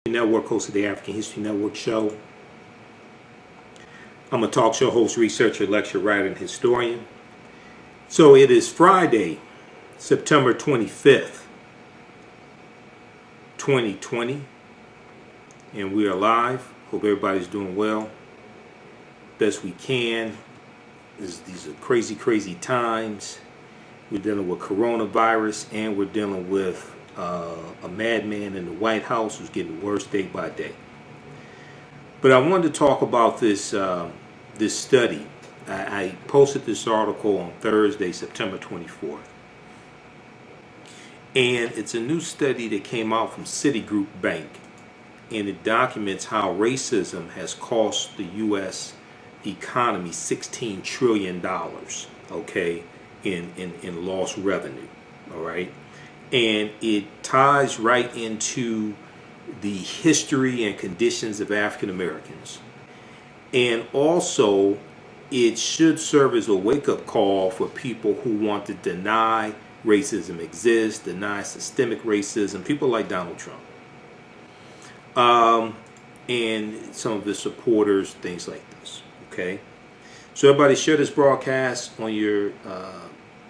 Network, host of the African History Network show. I'm a talk show host, researcher, lecturer, writer, and historian. So it is Friday, September 25th, 2020, and we are live. Hope everybody's doing well, best we can. These are crazy, crazy times. We're dealing with coronavirus, and we're dealing with a madman in the White House who's getting worse day by day. But I wanted to talk about this this study. I posted this article on Thursday, September 24th. And it's a new study that came out from Citigroup Bank. And it documents how racism has cost the U.S. economy $16 trillion, okay, in lost revenue, all right? And it ties right into the history and conditions of African Americans. And also, it should serve as a wake-up call for people who want to deny racism exists, deny systemic racism, people like Donald Trump. And some of his supporters, things like this, okay? So everybody share this broadcast on your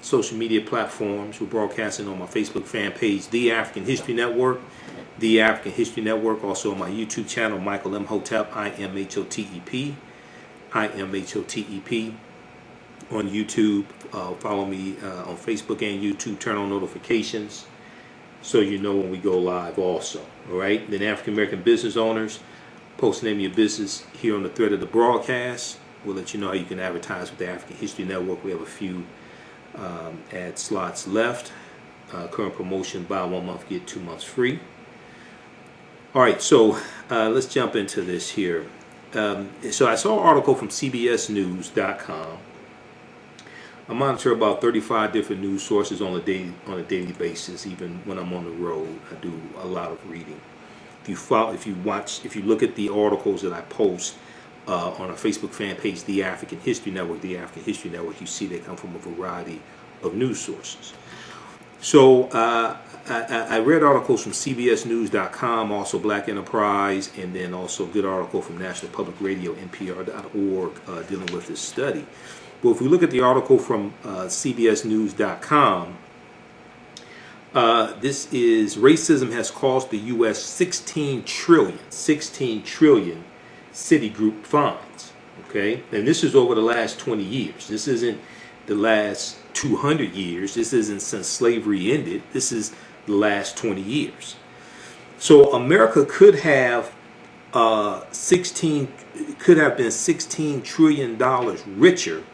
social media platforms. We're broadcasting on my Facebook fan page, The African History Network, The African History Network. Also on my YouTube channel, Michael Imhotep, I-M-H-O-T-E-P, I-M-H-O-T-E-P. On YouTube, follow me on Facebook and YouTube. Turn on notifications so you know when we go live also. All right. Then African American business owners, post the name of your business here on the thread of the broadcast. We'll let you know how you can advertise with the African History Network. We have a few ad slots left. Current promotion: buy 1 month, get 2 months free. All right, so let's jump into this here. So I saw an article from CBSNews.com. I monitor about 35 different news sources on a daily basis. Even when I'm on the road, I do a lot of reading. If you look at the articles that I post on our Facebook fan page, The African History Network, The African History Network, you see they come from a variety of news sources. So I read articles from CBSNews.com, also Black Enterprise, and then also a good article from National Public Radio, NPR.org, dealing with this study. Well, if we look at the article from CBSNews.com, this is racism has cost the U.S. 16 trillion Citigroup fines, okay? And this is over the last 20 years. This isn't the last 200 years. This isn't since slavery ended. This is the last 20 years. So America could have been $16 trillion richer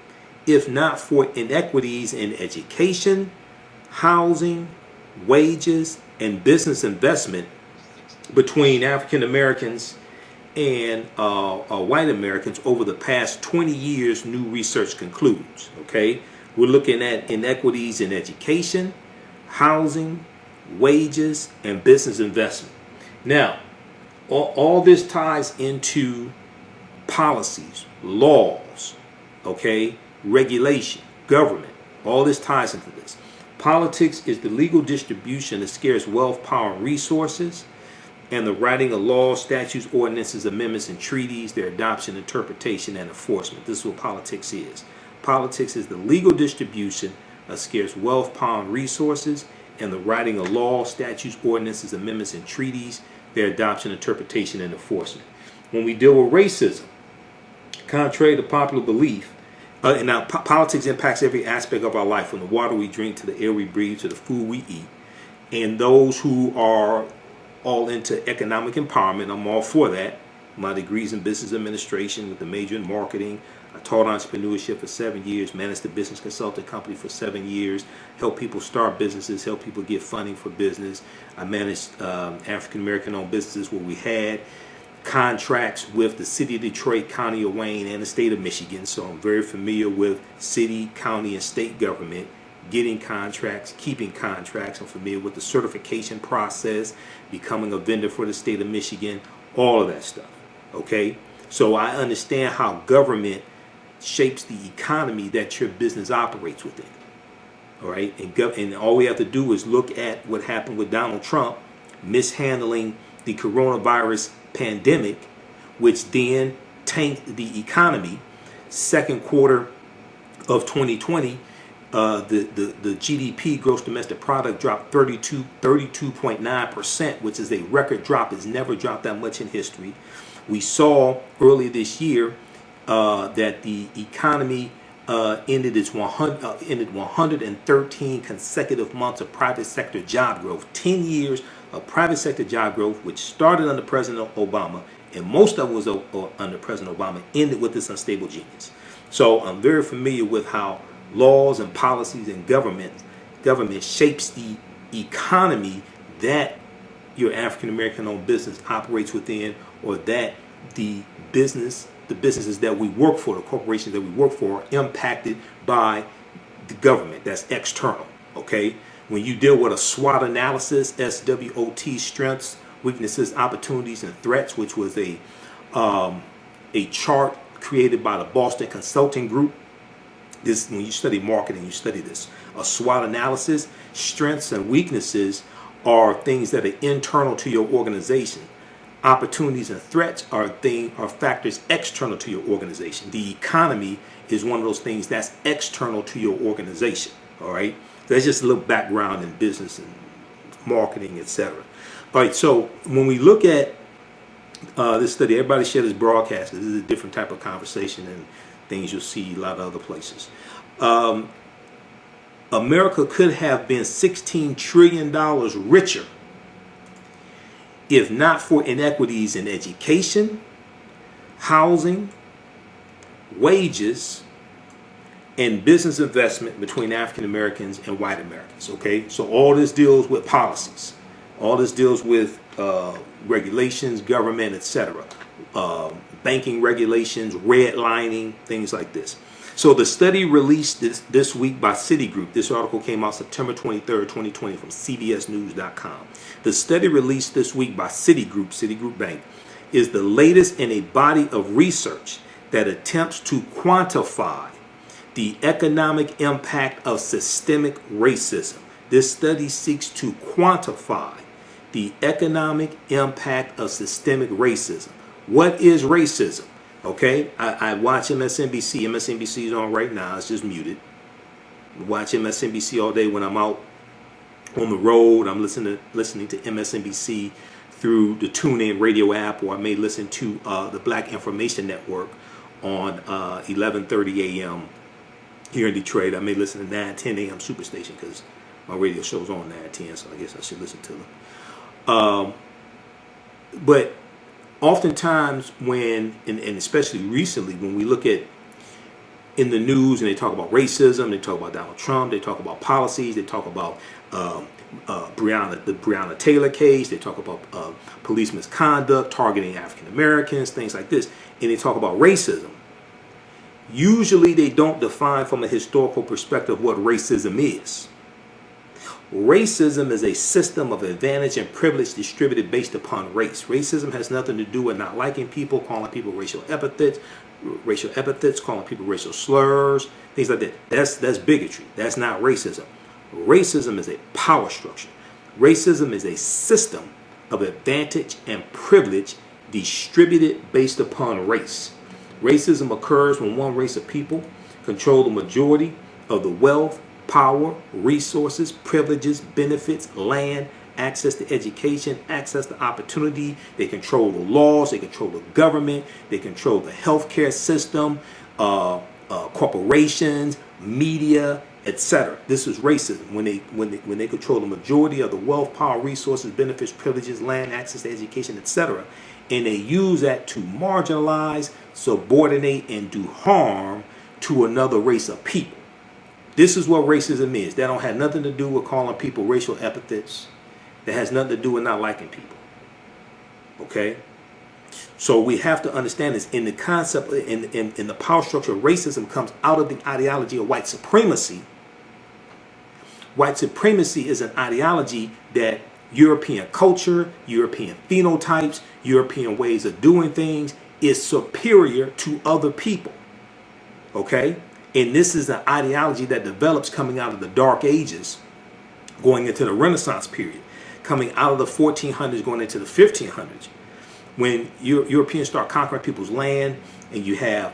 if not for inequities in education, housing, wages, and business investment between African Americans and white Americans over the past 20 years, new research concludes. Okay, we're looking at inequities in education, housing, wages, and business investment. Now, all this ties into policies, laws, okay, regulation, government. All this ties into this. Politics is the legal distribution of scarce wealth, power, and resources, and the writing of laws, statutes, ordinances, amendments, and treaties, their adoption, interpretation, and enforcement. This is what politics is. Politics is the legal distribution of scarce wealth, power, and resources, and the writing of laws, statutes, ordinances, amendments, and treaties, their adoption, interpretation, and enforcement. When we deal with racism, contrary to popular belief, and now politics impacts every aspect of our life, from the water we drink to the air we breathe to the food we eat. And those who are all into economic empowerment, I'm all for that. My degrees in business administration with a major in marketing. I taught entrepreneurship for 7 years, managed a business consulting company for 7 years, helped people start businesses, helped people get funding for business. I managed African American owned businesses where we had contracts with the city of Detroit, county of Wayne, and the state of Michigan. So I'm very familiar with city, county, and state government, getting contracts, keeping contracts. I'm familiar with the certification process, becoming a vendor for the state of Michigan, all of that stuff. Okay? So I understand how government shapes the economy that your business operates within. All right? And all we have to do is look at what happened with Donald Trump mishandling the coronavirus pandemic, which then tanked the economy. Second quarter of 2020, the GDP, gross domestic product, dropped 32.9%, which is a record drop. It's never dropped that much in history. We saw earlier this year that the economy ended 113 consecutive months of private sector job growth. 10 years of private sector job growth, which started under President Obama, and most of it was under President Obama, ended with this unstable genius. So I'm very familiar with how laws and policies and government shapes the economy that your African American owned business operates within, or that the businesses that we work for, the corporations that we work for, are impacted by the government. That's external. Okay, when you deal with a SWOT analysis, SWOT, strengths, weaknesses, opportunities, and threats, which was a chart created by the Boston Consulting Group. This, when you study marketing, you study this. A SWOT analysis, strengths and weaknesses are things that are internal to your organization. Opportunities and threats are factors external to your organization. The economy is one of those things that's external to your organization. All right, that's just a little background in business and marketing, etc. All right, so when we look at this study, everybody share this broadcast. This is a different type of conversation and things you'll see a lot of other places. America could have been $16 trillion richer if not for inequities in education, housing, wages, and business investment between African Americans and white Americans. Okay, so all this deals with policies, all this deals with regulations, government, etc., banking regulations, redlining, things like this. So the study released this week by Citigroup. This article came out September 23rd, 2020 from CBSNews.com. The study released this week by Citigroup Bank, is the latest in a body of research that attempts to quantify the economic impact of systemic racism. This study seeks to quantify the economic impact of systemic racism. What is racism? Okay, I watch MSNBC. MSNBC is on right now. It's just muted. I watch MSNBC all day when I'm out on the road. I'm listening to MSNBC through the TuneIn radio app, or I may listen to the Black Information Network on 11:30 a.m. here in Detroit. I may listen to 9:10 a.m. Superstation because my radio show's on 9:10, so I guess I should listen to them. But oftentimes when, and especially recently, when we look at in the news and they talk about racism, they talk about Donald Trump, they talk about policies, they talk about the Breonna Taylor case, they talk about police misconduct targeting African Americans, things like this, and they talk about racism. Usually they don't define from a historical perspective what racism is. Racism is a system of advantage and privilege distributed based upon race. Racism has nothing to do with not liking people, calling people racial epithets, calling people racial slurs, things like that. That's bigotry. That's not racism. Racism is a power structure. Racism is a system of advantage and privilege distributed based upon race. Racism occurs when one race of people control the majority of the wealth, power, resources, privileges, benefits, land, access to education, access to opportunity. They control the laws, they control the government, they control the healthcare system, corporations, media, etc. This is racism when they control the majority of the wealth, power, resources, benefits, privileges, land, access to education, etc. And they use that to marginalize, subordinate, and do harm to another race of people. This is what racism is. That don't have nothing to do with calling people racial epithets. That has nothing to do with not liking people. Okay? So we have to understand this. In the concept, in the power structure, racism comes out of the ideology of white supremacy. White supremacy is an ideology that European culture, European phenotypes, European ways of doing things is superior to other people. Okay? And this is an ideology that develops coming out of the Dark Ages, going into the Renaissance period. coming out of the 1400s going into the 1500s, when Europeans start conquering people's land, and you have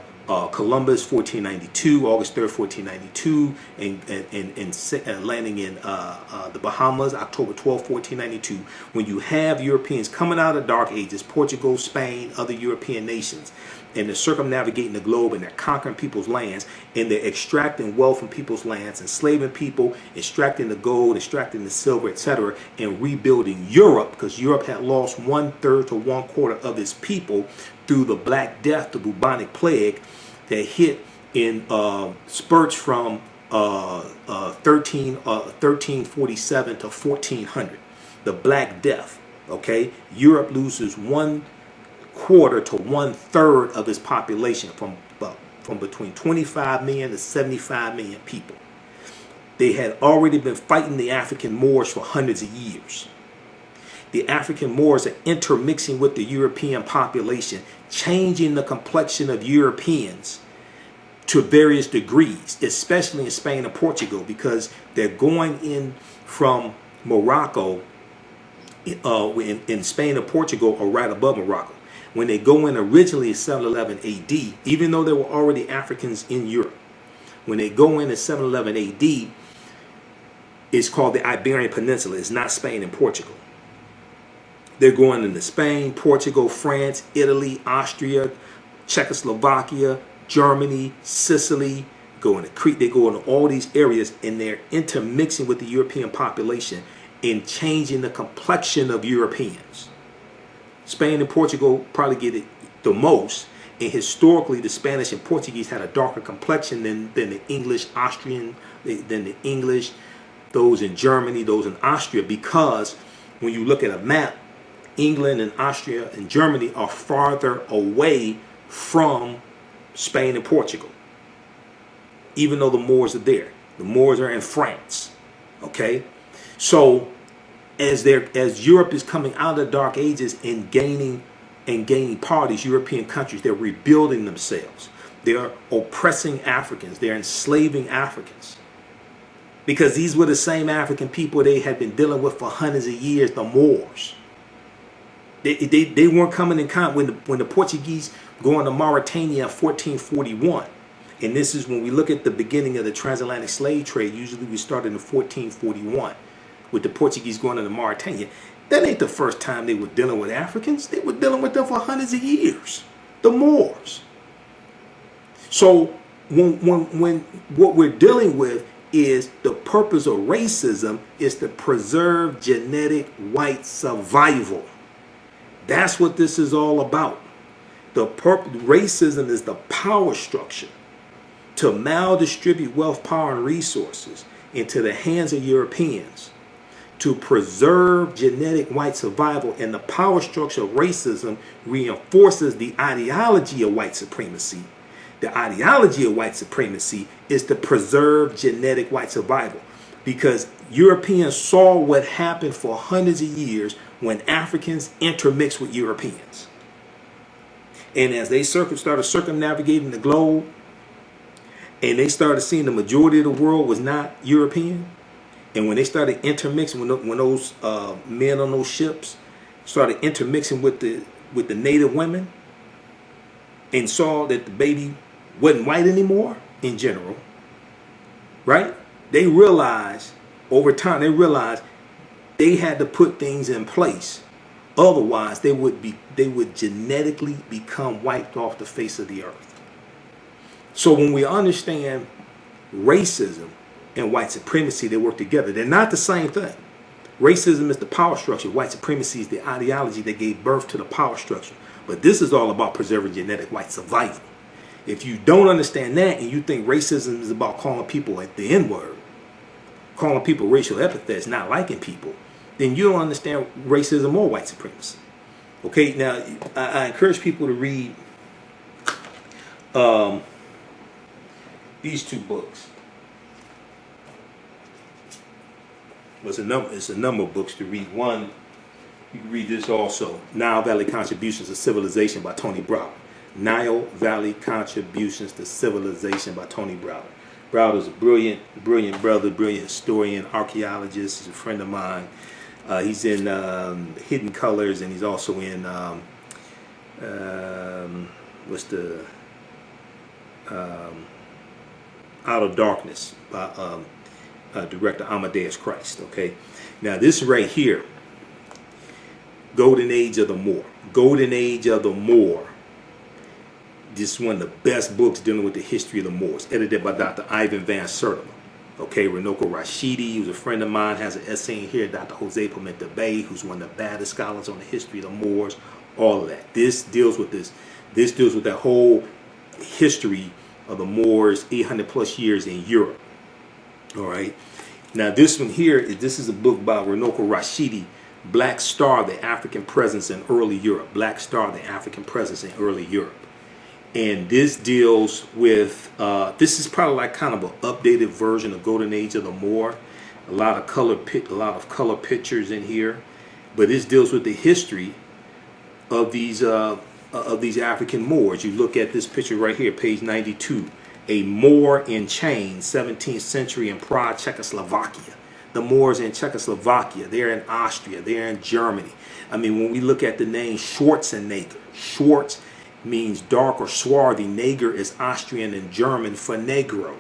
Columbus, 1492, August 3rd, 1492, and landing in the Bahamas, October 12th, 1492. When you have Europeans coming out of the Dark Ages, Portugal, Spain, other European nations, and they're circumnavigating the globe, and they're conquering people's lands, and they're extracting wealth from people's lands, enslaving people, extracting the gold, extracting the silver, etc., and rebuilding Europe, because Europe had lost 1/3 to 1/4 of its people through the Black Death, the bubonic plague that hit in spurts from 1347 to 1400. The Black Death. Okay, Europe loses 1/4 to 1/3 of its population, from between 25 million to 75 million people. They had already been fighting the African Moors for hundreds of years. The African Moors are intermixing with the European population, changing the complexion of Europeans to various degrees, especially in Spain and Portugal, because they're going in from Morocco, in Spain and Portugal, or right above Morocco. When they go in originally in 711 AD, even though there were already Africans in Europe, when they go in 711 AD, it's called the Iberian Peninsula. It's not Spain and Portugal. They're going into Spain, Portugal, France, Italy, Austria, Czechoslovakia, Germany, Sicily, going to Crete. They go into all these areas, and they're intermixing with the European population and changing the complexion of Europeans. Spain and Portugal probably get it the most, and historically the Spanish and Portuguese had a darker complexion than the English, Austrian, than the English, those in Germany, those in Austria, because when you look at a map, England and Austria and Germany are farther away from Spain and Portugal, even though the Moors are there. The Moors are in France. Okay, so as Europe is coming out of the Dark Ages and gaining power, these European countries, they're rebuilding themselves. They're oppressing Africans. They're enslaving Africans, because these were the same African people they had been dealing with for hundreds of years, the Moors. They weren't coming in contact when the Portuguese go into Mauritania in 1441. And this is when we look at the beginning of the transatlantic slave trade. Usually we started in 1441 with the Portuguese going into Mauritania. That ain't the first time they were dealing with Africans. They were dealing with them for hundreds of years. The Moors. So when what we're dealing with is the purpose of racism is to preserve genetic white survival. That's what this is all about. Racism is the power structure to maldistribute wealth, power, and resources into the hands of Europeans to preserve genetic white survival. And the power structure of racism reinforces the ideology of white supremacy. The ideology of white supremacy is to preserve genetic white survival, because Europeans saw what happened for hundreds of years when Africans intermixed with Europeans. And as they started circumnavigating the globe, and they started seeing the majority of the world was not European, and when they started intermixing, when those men on those ships started intermixing with the native women, and saw that the baby wasn't white anymore in general, right? They realized over time, they had to put things in place. Otherwise, they would genetically become wiped off the face of the earth. So when we understand racism and white supremacy, they work together. They're not the same thing. Racism is the power structure. White supremacy is the ideology that gave birth to the power structure. But this is all about preserving genetic white survival. If you don't understand that, and you think racism is about calling people at the N-word, calling people racial epithets, not liking people, then you don't understand racism or white supremacy. Okay, now I encourage people to read these two books. It's a number of books to read. One, you can read this also, Nile Valley Contributions to Civilization by Tony Browder. Nile Valley Contributions to Civilization by Tony Browder. Browder's a brilliant brother, brilliant historian, archaeologist. He's a friend of mine. He's in Hidden Colors, and he's also in what's the Out of Darkness by director Amadeus Christ. Okay, now this right here, Golden Age of the Moor. Golden Age of the Moor. This is one of the best books dealing with the history of the Moors, edited by Dr. Ivan Van Sertima. Okay, Runoko Rashidi, who's a friend of mine, has an essay in here. Dr. Jose Pimenta Bay, who's one of the baddest scholars on the history of the Moors. All of that. This deals with this. This deals with that whole history of the Moors, 800 plus years in Europe. All right. Now this one here, this is a book by Runoko Rashidi, Black Star, the African Presence in Early Europe. Black Star, the African Presence in Early Europe. And this deals with, this is probably like kind of an updated version of Golden Age of the Moor. A lot of color pictures in here. But this deals with the history of these African Moors. You look at this picture right here, page 92. A Moor in chains, 17th century in Prague, Czechoslovakia. The Moors in Czechoslovakia. They're in Austria. They're in Germany. I mean, when we look at the name Schwarzenegger, Schwartz means dark or swarthy. Neger is Austrian and German for Negro.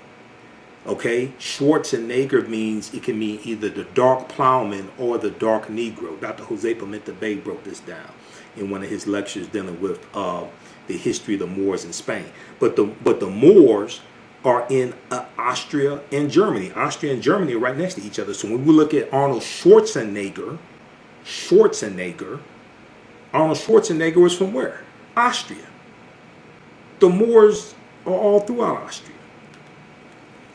Okay, Schwarzenegger means, it can mean either the dark plowman or the dark Negro. Dr. Jose Pimenta Bay broke this down in one of his lectures dealing with the history of the Moors in Spain. But the Moors are in Austria and Germany. Austria and Germany are right next to each other. So when we look at Arnold Schwarzenegger, Arnold Schwarzenegger was from where? Austria. The Moors are all throughout Austria.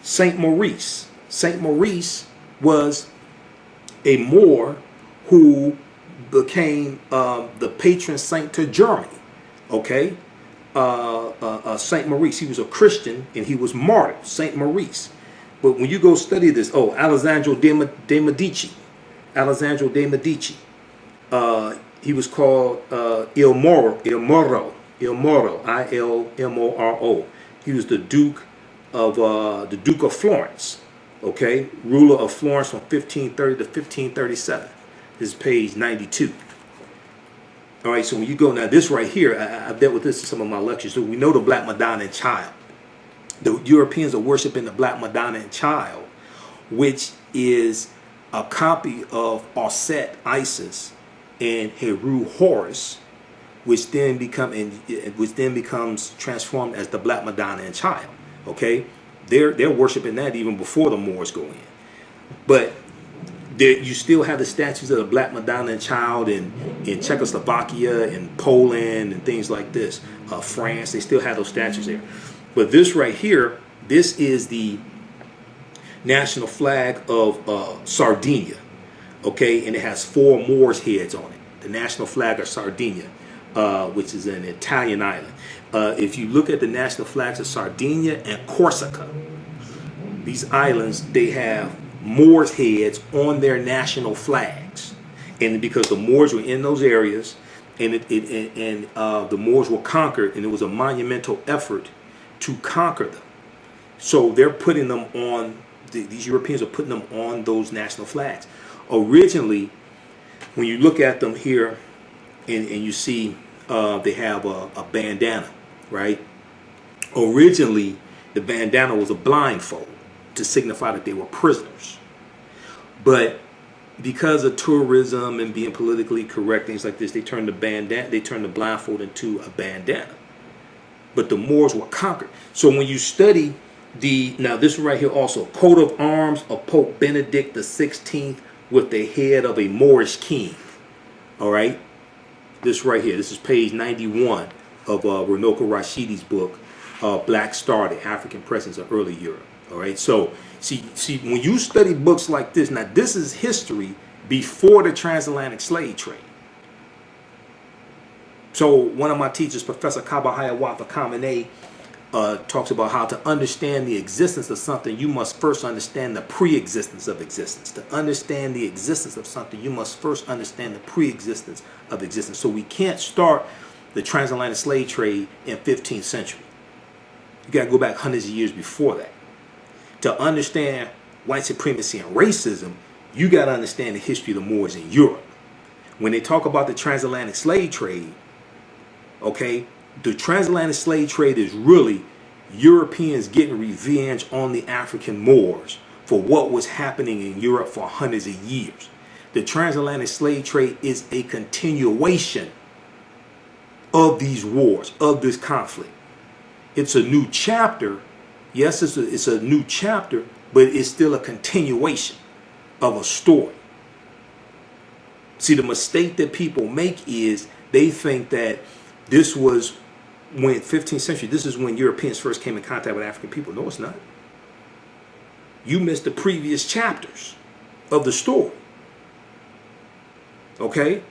Saint Maurice. Saint Maurice was a Moor who became the patron saint to Germany. Okay? Saint Maurice, he was a Christian and he was martyred. Saint Maurice. But when you go study this, Alessandro de Medici. Alessandro de Medici. He was called Il Moro, I-L-M-O-R-O. He was the Duke of Florence, okay, ruler of Florence from 1530 to 1537. This is page 92. All right, so when you go now, this right here, I've dealt with this in some of my lectures. So we know the Black Madonna and Child. The Europeans are worshiping the Black Madonna and Child, which is a copy of Osset Isis and Heru Horus, which then becomes transformed as the Black Madonna and Child. Okay, they're worshiping that even before the Moors go in. But you still have the statues of the Black Madonna and Child in Czechoslovakia and Poland and things like this. France, they still have those statues there. But this right here, this is the national flag of Sardinia. Okay, and it has 4 Moors' heads on it. The national flag of Sardinia, which is an Italian island. If you look at the national flags of Sardinia and Corsica, these islands, they have Moors' heads on their national flags. And because the Moors were in those areas, and the Moors were conquered, and it was a monumental effort to conquer them. So they're putting them on, these Europeans are putting them on those national flags. Originally, when you look at them here and you see they have a bandana, right? Originally, the bandana was a blindfold to signify that they were prisoners. But because of tourism and being politically correct, things like this, they turned the blindfold into a bandana. But the Moors were conquered. So when you study now this right here also, coat of arms of Pope Benedict XVI with the head of a Moorish king. All right, this right here, this is page 91 of Runoko Rashidi's book, Black Star, the African Presence of Early Europe. All right, so see, when you study books like this, now this is history before the transatlantic slave trade. So one of my teachers, Professor Kabahaya Kamene, talks about how to understand the existence of something, you must first understand the pre-existence of existence. To understand the existence of something, you must first understand the pre-existence of existence. So we can't start the transatlantic slave trade in 15th century. You got to go back hundreds of years before that. To understand white supremacy and racism, you got to understand the history of the Moors in Europe. When they talk about the transatlantic slave trade, okay, the transatlantic slave trade is really Europeans getting revenge on the African Moors for what was happening in Europe for hundreds of years. The transatlantic slave trade is a continuation of these wars, of this conflict. It's a new chapter. Yes, it's a new chapter, but it's still a continuation of a story. See, the mistake that people make is they think that this was when 15th century, this is when Europeans first came in contact with African people. No, it's not. You missed the previous chapters of the story. Okay?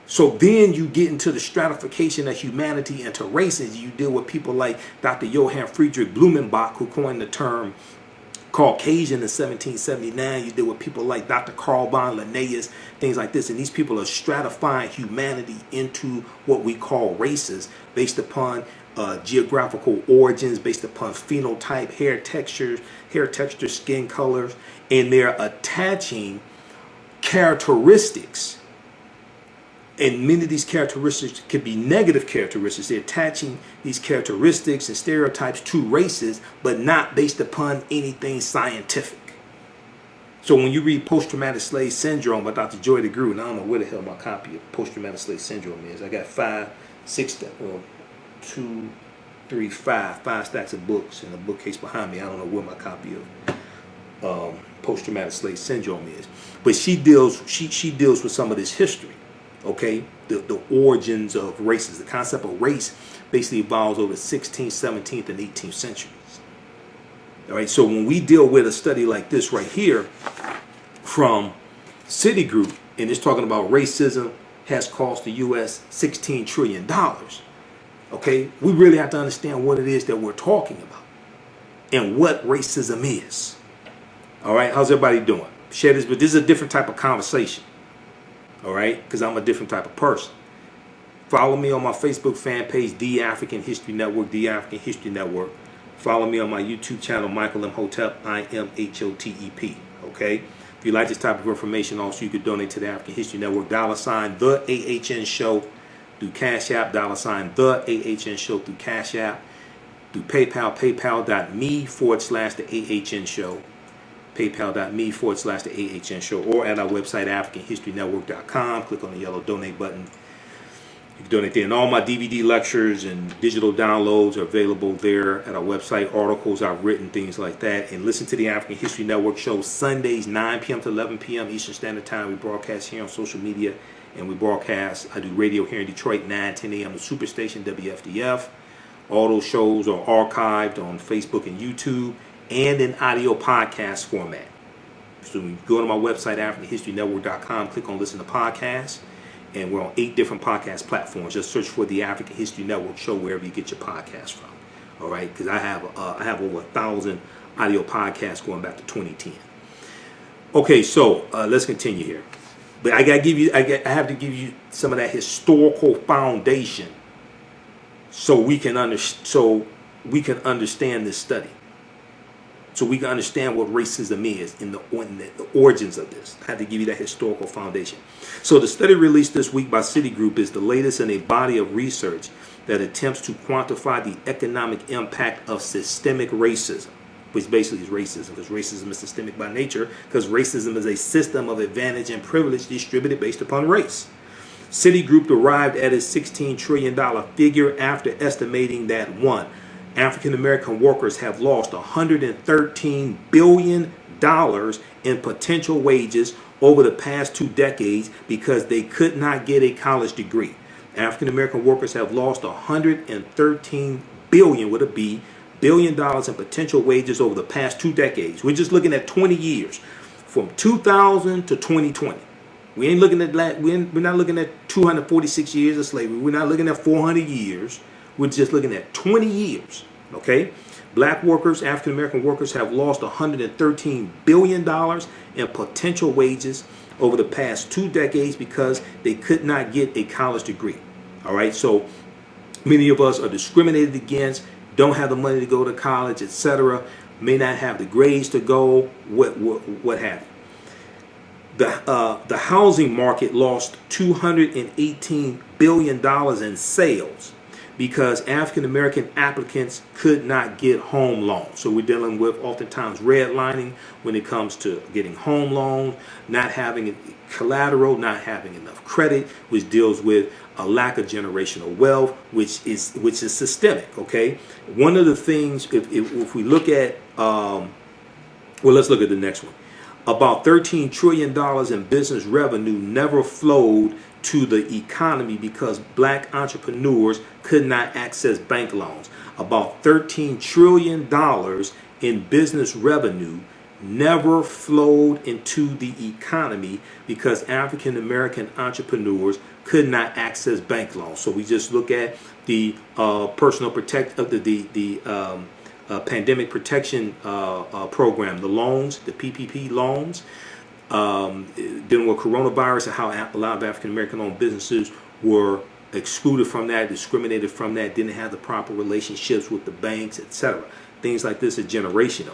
So then you get into the stratification of humanity into races. You deal with people like Dr. Johann Friedrich Blumenbach, who coined the term Caucasian in 1779. You deal with people like Dr. Carl von Linnaeus, things like this. And these people are stratifying humanity into what we call races based upon geographical origins, based upon phenotype, hair texture, skin colors. And they're attaching characteristics. And many of these characteristics can be negative characteristics. They're attaching these characteristics and stereotypes to races, but not based upon anything scientific. So when you read Post-Traumatic Slave Syndrome by Dr. Joy DeGruy, and I don't know where the hell my copy of Post-Traumatic Slave Syndrome is. I got five stacks of books in a bookcase behind me. I don't know where my copy of Post-Traumatic Slave Syndrome is. But she deals with some of this history. Okay, the origins of races. The concept of race basically evolves over the 16th, 17th, and 18th centuries. All right, so when we deal with a study like this right here from Citigroup, and it's talking about racism has cost the U.S. $16 trillion, okay, we really have to understand what it is that we're talking about and what racism is. All right, how's everybody doing? Share this, but this is a different type of conversation. All right, because I'm a different type of person. Follow me on my Facebook fan page, The African History Network, The African History Network. Follow me on my YouTube channel, Michael Imhotep, IMHOTEP. Okay, if you like this type of information, also you could donate to the African History Network, $ the AHN Show through Cash App, $ the AHN Show through Cash App, through PayPal, paypal.me/the AHN Show. PayPal.me/the AHN Show, or at our website, AfricanHistoryNetwork.com. Click on the yellow donate button. You can donate there. And all my DVD lectures and digital downloads are available there at our website. Articles I've written, things like that. And listen to the African History Network show Sundays, 9 p.m. to 11 p.m. Eastern Standard Time. We broadcast here on social media, and we broadcast. I do radio here in Detroit, 10 a.m. The Superstation, WFDF. All those shows are archived on Facebook and YouTube, and in audio podcast format. So you go to my website, AfricanHistoryNetwork.com, click on listen to podcasts, and we're on 8 different podcast platforms. Just search for the African History Network show wherever you get your podcast from. All right, because I have over 1,000 audio podcasts going back to 2010. Okay, so let's continue here. But I have to give you some of that historical foundation so we can understand this study. So we can understand what racism is in the origins of this. I have to give you that historical foundation. So the study released this week by Citigroup is the latest in a body of research that attempts to quantify the economic impact of systemic racism, which basically is racism, because racism is systemic by nature, because racism is a system of advantage and privilege distributed based upon race. Citigroup arrived at its $16 trillion figure after estimating that 1. African American workers have lost $113 billion in potential wages over the past 2 decades because they could not get a college degree. African American workers have lost $113 billion in potential wages over the past 2 decades. We're just looking at 20 years, from 2000 to 2020. We ain't looking at that. We're not looking at 246 years of slavery. We're not looking at 400 years. We're just looking at 20 years, okay? Black workers, African American workers have lost $113 billion in potential wages over the past 2 decades because they could not get a college degree, all right? So many of us are discriminated against, don't have the money to go to college, etc., may not have the grades to go, what have you. The housing market lost $218 billion in sales because African American applicants could not get home loans. So we're dealing with oftentimes redlining when it comes to getting home loans, not having collateral, not having enough credit, which deals with a lack of generational wealth, which is systemic. Okay, one of the things, if we look at, well, let's look at the next one. About $13 trillion in business revenue never flowed to the economy because black entrepreneurs could not access bank loans. About $13 trillion in business revenue never flowed into the economy because African American entrepreneurs could not access bank loans. So we just look at the pandemic protection program, the loans, the PPP loans, dealing with coronavirus, and how a lot of African American owned businesses were excluded from that, discriminated from that, didn't have the proper relationships with the banks, etc. Things like this are generational.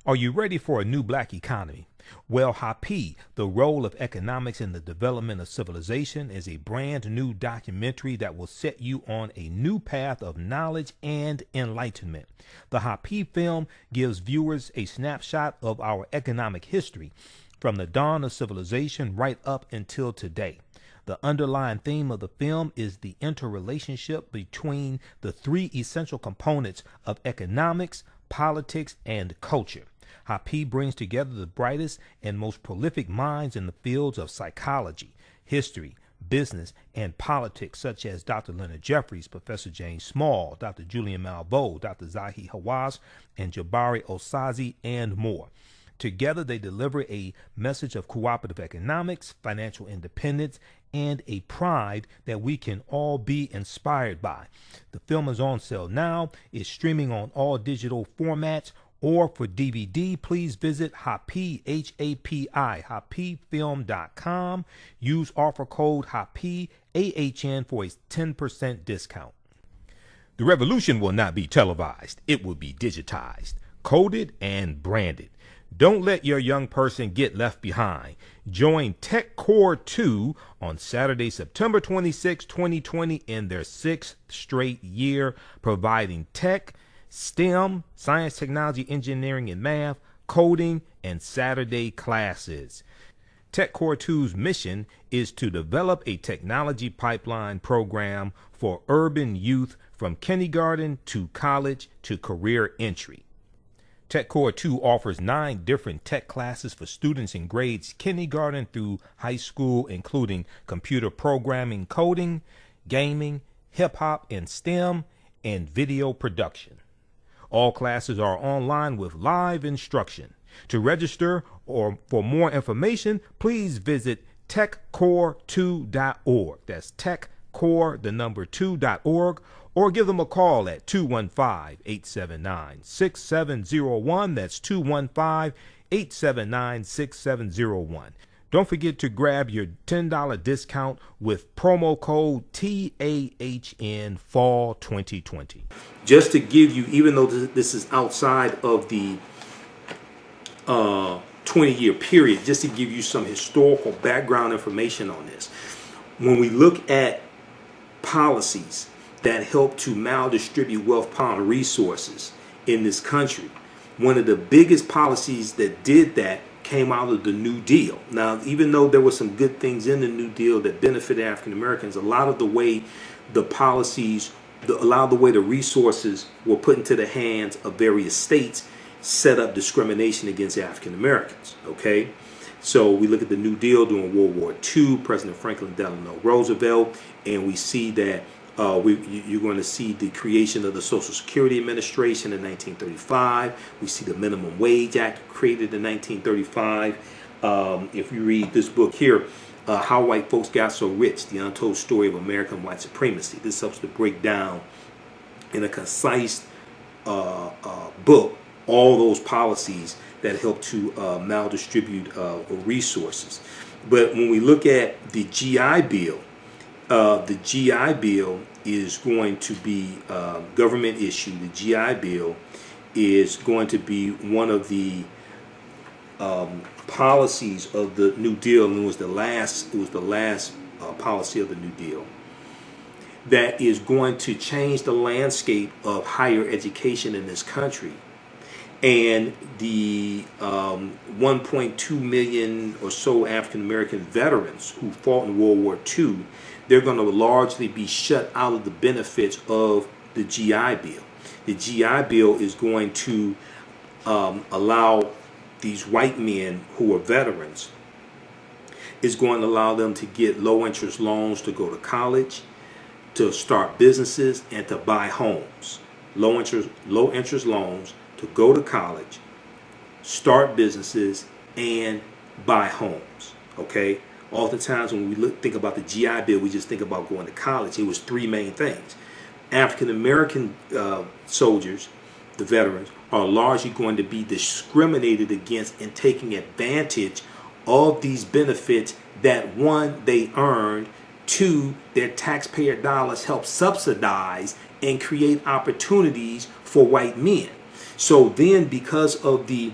Are you ready for a new black economy? Well, Happy, The Role of Economics in the Development of Civilization, is a brand new documentary that will set you on a new path of knowledge and enlightenment. The Happy film gives viewers a snapshot of our economic history from the dawn of civilization right up until today. The underlying theme of the film is the interrelationship between the three essential components of economics, politics, and culture. Happy brings together the brightest and most prolific minds in the fields of psychology, history, business, and politics, such as Dr. Leonard Jeffries, Professor James Small, Dr. Julian Malveaux, Dr. Zahi Hawass, and Jabari Osazi, and more. Together, they deliver a message of cooperative economics, financial independence, and a pride that we can all be inspired by. The film is on sale now. It's streaming on all digital formats. Or for DVD, please visit Happy, H-A-P-I, happyfilm.com. Use offer code HAPPY, AHN, for a 10% discount. The revolution will not be televised. It will be digitized, coded, and branded. Don't let your young person get left behind. Join TechCore 2 on Saturday, September 26, 2020 in their 6th straight year, providing tech, STEM, science, technology, engineering, and math, coding, and Saturday classes. TechCore 2's mission is to develop a technology pipeline program for urban youth from kindergarten to college to career entry. TechCore 2 offers 9 different tech classes for students in grades kindergarten through high school, including computer programming, coding, gaming, hip-hop and STEM, and video production. All classes are online with live instruction. To register or for more information, please visit techcore2.org. That's techcore, the number 2.org, or give them a call at 215-879-6701. That's 215-879-6701. Don't forget to grab your $10 discount with promo code TAHN Fall 2020. Just to give you, even though this is outside of the 20-year period, just to give you some historical background information on this. When we look at policies that help to maldistribute wealth, power, and resources in this country, one of the biggest policies that did that came out of the New Deal. Now, even though there were some good things in the New Deal that benefited African Americans, a lot of the way the policies, a lot of the way the resources were put into the hands of various states set up discrimination against African Americans. Okay, so we look at the New Deal during World War II, President Franklin Delano Roosevelt, and we see that you're going to see the creation of the Social Security Administration in 1935. We see the Minimum Wage Act created in 1935. If you read this book here, How White Folks Got So Rich, The Untold Story of American White Supremacy, this helps to break down in a concise book all those policies that help to maldistribute resources. But when we look at the GI Bill, the GI Bill is going to be government issue. The GI Bill is going to be one of the policies of the New Deal, and it was the last policy of the New Deal that is going to change the landscape of higher education in this country. And the 1.2 million or so African American veterans who fought in World War II, they're going to largely be shut out of the benefits of the GI Bill. The GI Bill is going to allow these white men who are veterans, is going to allow them to get low interest loans to go to college, to start businesses, and to buy homes. Low interest loans to go to college, start businesses, and buy homes. Okay? Oftentimes when we think about the GI Bill, we just think about going to college. It was three main things. African American soldiers, the veterans, are largely going to be discriminated against and taking advantage of these benefits that, one, they earned, two, their taxpayer dollars help subsidize and create opportunities for white men. So then, because of the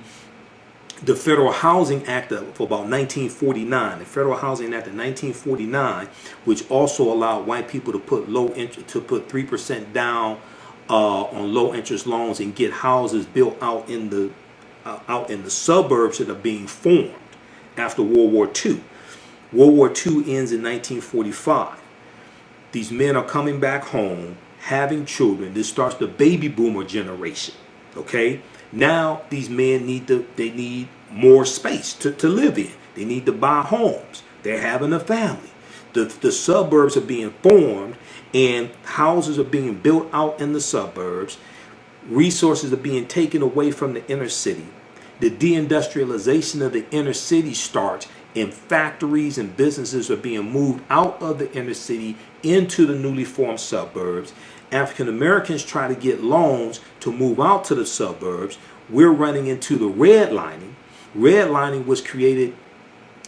Federal Housing Act of about 1949, the Federal Housing Act of 1949, which also allowed white people to put 3% down on low interest loans and get houses built out in the suburbs that are being formed after World War II. World War II ends in 1945. These men are coming back home, having children. This starts the baby boomer generation. Okay, now these men need more space to live in. They need to buy homes. They're having a family. The suburbs are being formed, and houses are being built out in the suburbs. Resources are being taken away from the inner city. The deindustrialization of the inner city starts, and factories and businesses are being moved out of the inner city into the newly formed suburbs. African Americans try to get loans to move out to the suburbs. We're running into the redlining. Redlining was created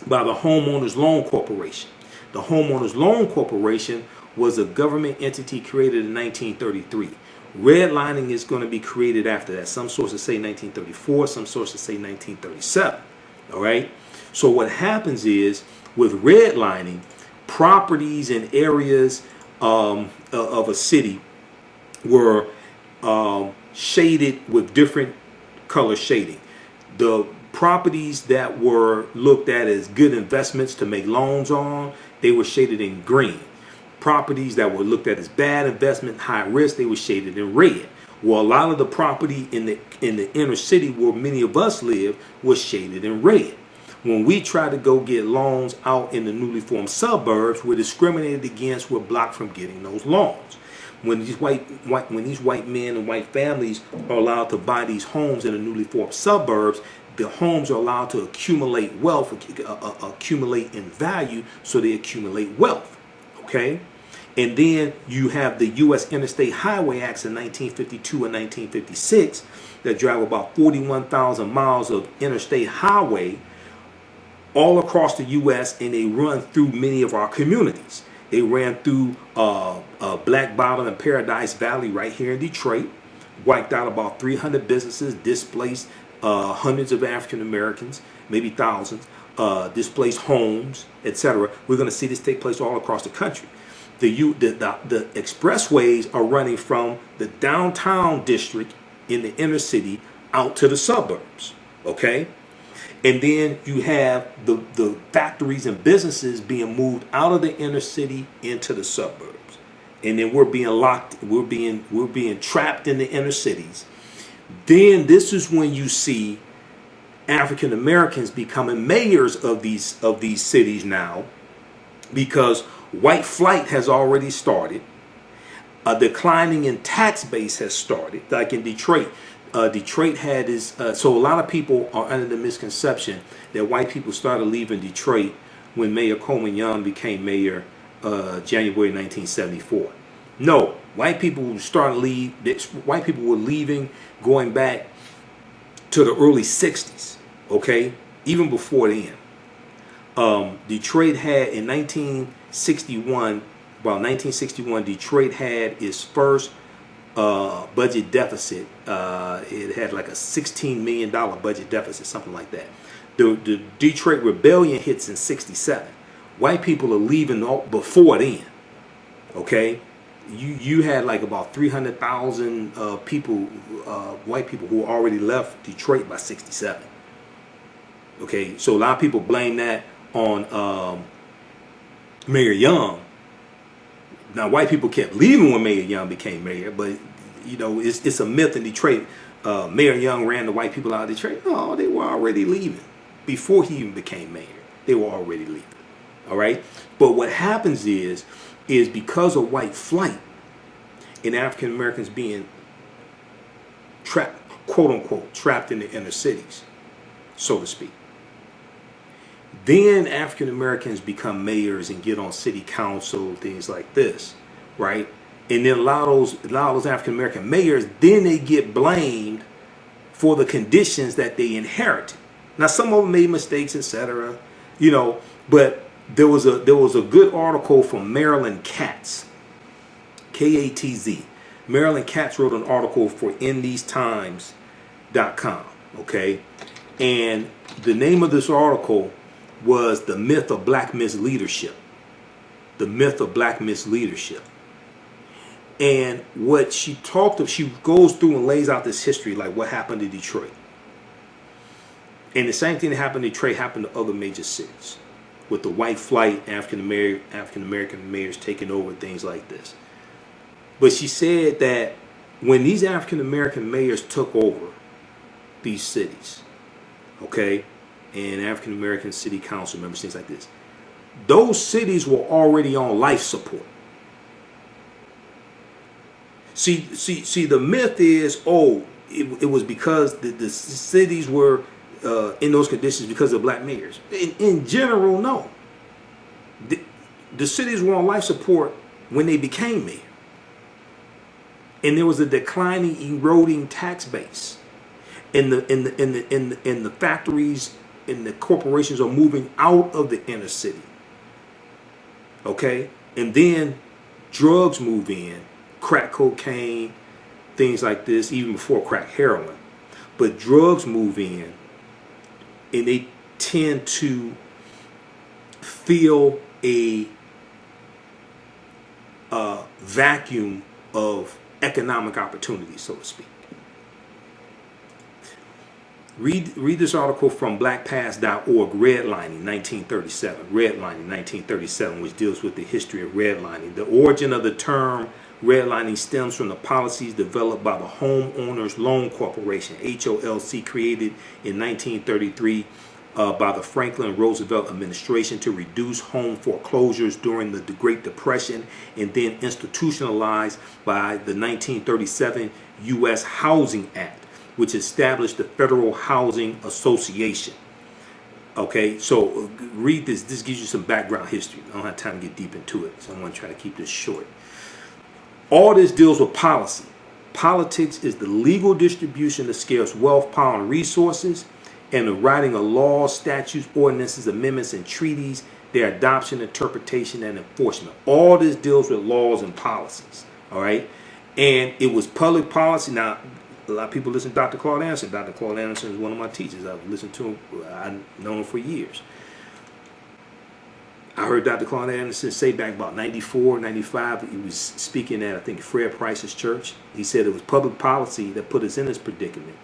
by the Homeowners Loan Corporation. The Homeowners Loan Corporation was a government entity created in 1933. Redlining is going to be created after that. Some sources say 1934, some sources say 1937. All right? So what happens is, with redlining, properties in areas of a city were shaded with different color shading. The properties that were looked at as good investments to make loans on, they were shaded in green. Properties that were looked at as bad investment, high risk, they were shaded in red. Well, a lot of the property in the inner city where many of us live was shaded in red. When we try to go get loans out in the newly formed suburbs, we're discriminated against, we're blocked from getting those loans. When these white men and white families are allowed to buy these homes in the newly formed suburbs, the homes are allowed to accumulate wealth, accumulate in value, so they accumulate wealth. Okay? And then you have the U.S. Interstate Highway Acts in 1952 and 1956 that drive about 41,000 miles of interstate highway all across the U.S., and they run through many of our communities. They ran through Black Bottom and Paradise Valley right here in Detroit, wiped out about 300 businesses, displaced hundreds of African Americans, maybe thousands, displaced homes, etc. We're going to see this take place all across the country. The expressways are running from the downtown district in the inner city out to the suburbs. Okay? And then you have the factories and businesses being moved out of the inner city into the suburbs. And then we're being locked, we're being trapped in the inner cities. Then this is when you see African Americans becoming mayors of these cities now, because white flight has already started. A declining in tax base has started, like in Detroit. Detroit had this, so a lot of people are under the misconception that white people started leaving Detroit when Mayor Coleman Young became mayor January 1974. No, white people were leaving going back to the early 60s, okay, even before then. Detroit had in 1961, Detroit had its first budget deficit. It had like a $16 million budget deficit, something like that. The Detroit Rebellion hits in 67. White people are leaving before then. Okay, you had like about 300,000 people, white people who already left Detroit by 67. Okay, so a lot of people blame that on Mayor Young. Now, white people kept leaving when Mayor Young became mayor, but you know, it's a myth in Detroit. Mayor Young ran the white people out of Detroit. No, they were already leaving before he even became mayor. They were already leaving. All right, but what happens is because of white flight and African Americans being trapped, quote unquote, trapped in the inner cities, so to speak. Then African Americans become mayors and get on city council, things like this, right? And then a lot of those African American mayors, then they get blamed for the conditions that they inherited. Now, some of them made mistakes, etc. You know, but there was a good article from Marilyn Katz, K-A-T-Z. Marilyn Katz wrote an article for InTheseTimes.com. Okay, and the name of this article was The Myth of Black Misleadership. The Myth of Black Misleadership. And what she she goes through and lays out this history, like what happened to Detroit. And the same thing that happened in Detroit happened to other major cities, with the white flight, African American mayors taking over, things like this. But she said that when these African American mayors took over these cities, okay, and African American city council members, things like this, those cities were already on life support. See, the myth is, it was because the cities were in those conditions because of black mayors. In general, no. The cities were on life support when they became mayor. And there was a declining, eroding tax base. And the factories and the corporations are moving out of the inner city. Okay? And then drugs move in, crack cocaine, things like this, even before crack heroin. But drugs move in, and they tend to fill a vacuum of economic opportunity, so to speak. Read this article from blackpast.org, Redlining 1937. Redlining 1937, which deals with the history of redlining. The origin of the term redlining stems from the policies developed by the Homeowners Loan Corporation, HOLC, created in 1933 by the Franklin Roosevelt administration to reduce home foreclosures during the Great Depression, and then institutionalized by the 1937 U.S. Housing Act, which established the Federal Housing Association. Okay, so read this. This gives you some background history. I don't have time to get deep into it, so I'm going to try to keep this short. All this deals with policy. Politics is the legal distribution of scarce wealth, power, and resources, and the writing of laws, statutes, ordinances, amendments, and treaties, their adoption, interpretation, and enforcement. All this deals with laws and policies. All right, and it was public policy. Now, a lot of people listen to Dr. Claude Anderson. Dr. Claude Anderson is one of my teachers. I've listened to him. I've known him for years. I heard Dr. Claude Anderson say back about 94, 95, he was speaking at, I think, Fred Price's church. He said it was public policy that put us in this predicament.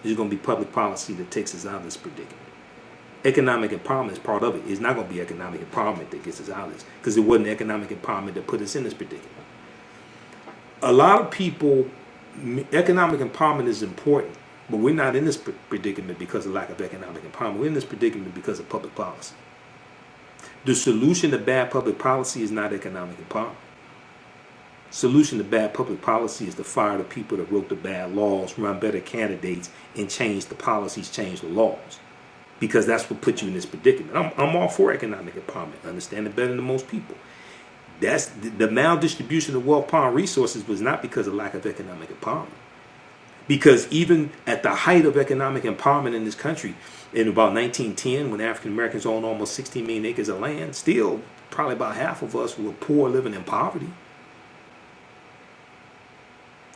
It's going to be public policy that takes us out of this predicament. Economic empowerment is part of it. It's not going to be economic empowerment that gets us out of this, because it wasn't economic empowerment that put us in this predicament. A lot of people, economic empowerment is important, but we're not in this predicament because of lack of economic empowerment. We're in this predicament because of public policy. The solution to bad public policy is not economic empowerment. Solution to bad public policy is to fire the people that wrote the bad laws, run better candidates, and change the policies, change the laws. Because that's what put you in this predicament. I'm all for economic empowerment. I understand it better than most people. That's the maldistribution of wealth, power, and resources was not because of lack of economic empowerment. Because even at the height of economic empowerment in this country, in about 1910, when African Americans owned almost 16 million acres of land, still probably about half of us were poor, living in poverty.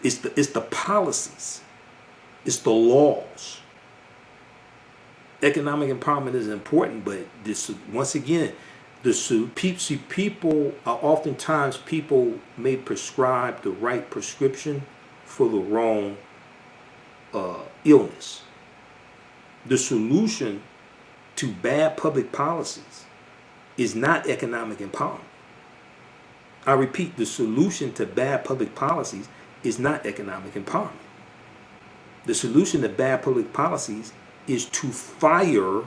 It's the policies, it's the laws Economic empowerment is important, but this, once again, people are oftentimes people may prescribe the right prescription for the wrong illness. The solution to bad public policies is not economic empowerment. I repeat, the solution to bad public policies is not economic empowerment. The solution to bad public policies is to fire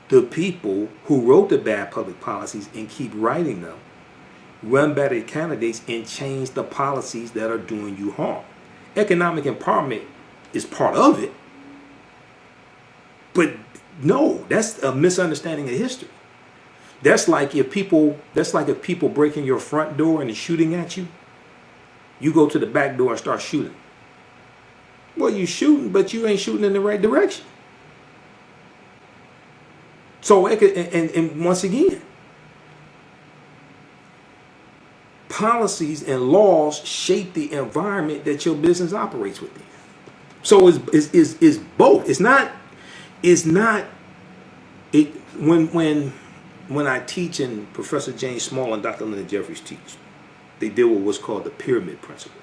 the people who wrote the bad public policies and keep writing them, run better candidates, and change the policies that are doing you harm. Economic empowerment is part of it, but no, that's a misunderstanding of history. That's like if people break in your front door and are shooting at you, you go to the back door and start shooting. Well, you're shooting, but you ain't shooting in the right direction. So, and once again, policies and laws shape the environment that your business operates within. So it's both. When I teach, and Professor James Small and Dr. Linda Jeffries teach, they deal with what's called the pyramid principle.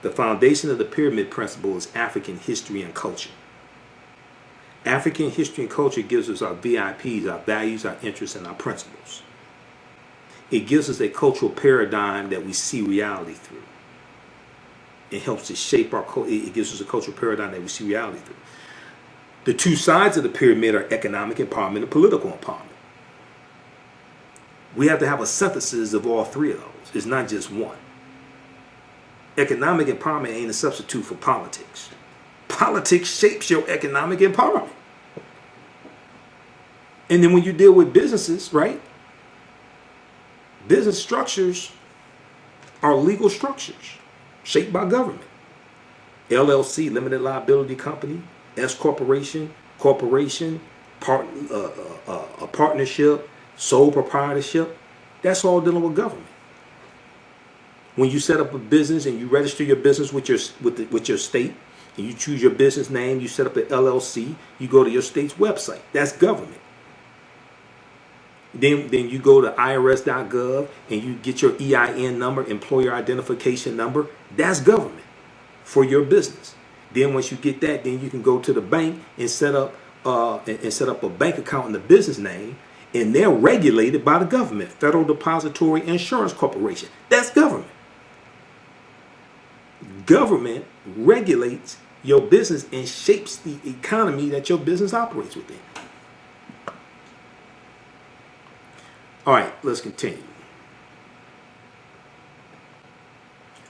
The foundation of the pyramid principle is African history and culture. African history and culture gives us our VIPs, our values, our interests, and our principles. It gives us a cultural paradigm that we see reality through. It helps to shape our culture. It gives us a cultural paradigm that we see reality through. The two sides of the pyramid are economic empowerment and political empowerment. We have to have a synthesis of all three of those. It's not just one. Economic empowerment ain't a substitute for politics. Politics shapes your economic empowerment. And then when you deal with businesses, right? Business structures are legal structures shaped by government. LLC, limited liability company, S corporation, a partnership, sole proprietorship. That's all dealing with government. When you set up a business and you register your business with your state, and you choose your business name, you set up an LLC, you go to your state's website. That's government. Then you go to irs.gov and you get your EIN number, employer identification number. That's government for your business. Then once you get that, then you can go to the bank and set up a bank account in the business name, and they're regulated by the government. Federal Depository Insurance Corporation. That's government. Government regulates your business and shapes the economy that your business operates within. All right, let's continue.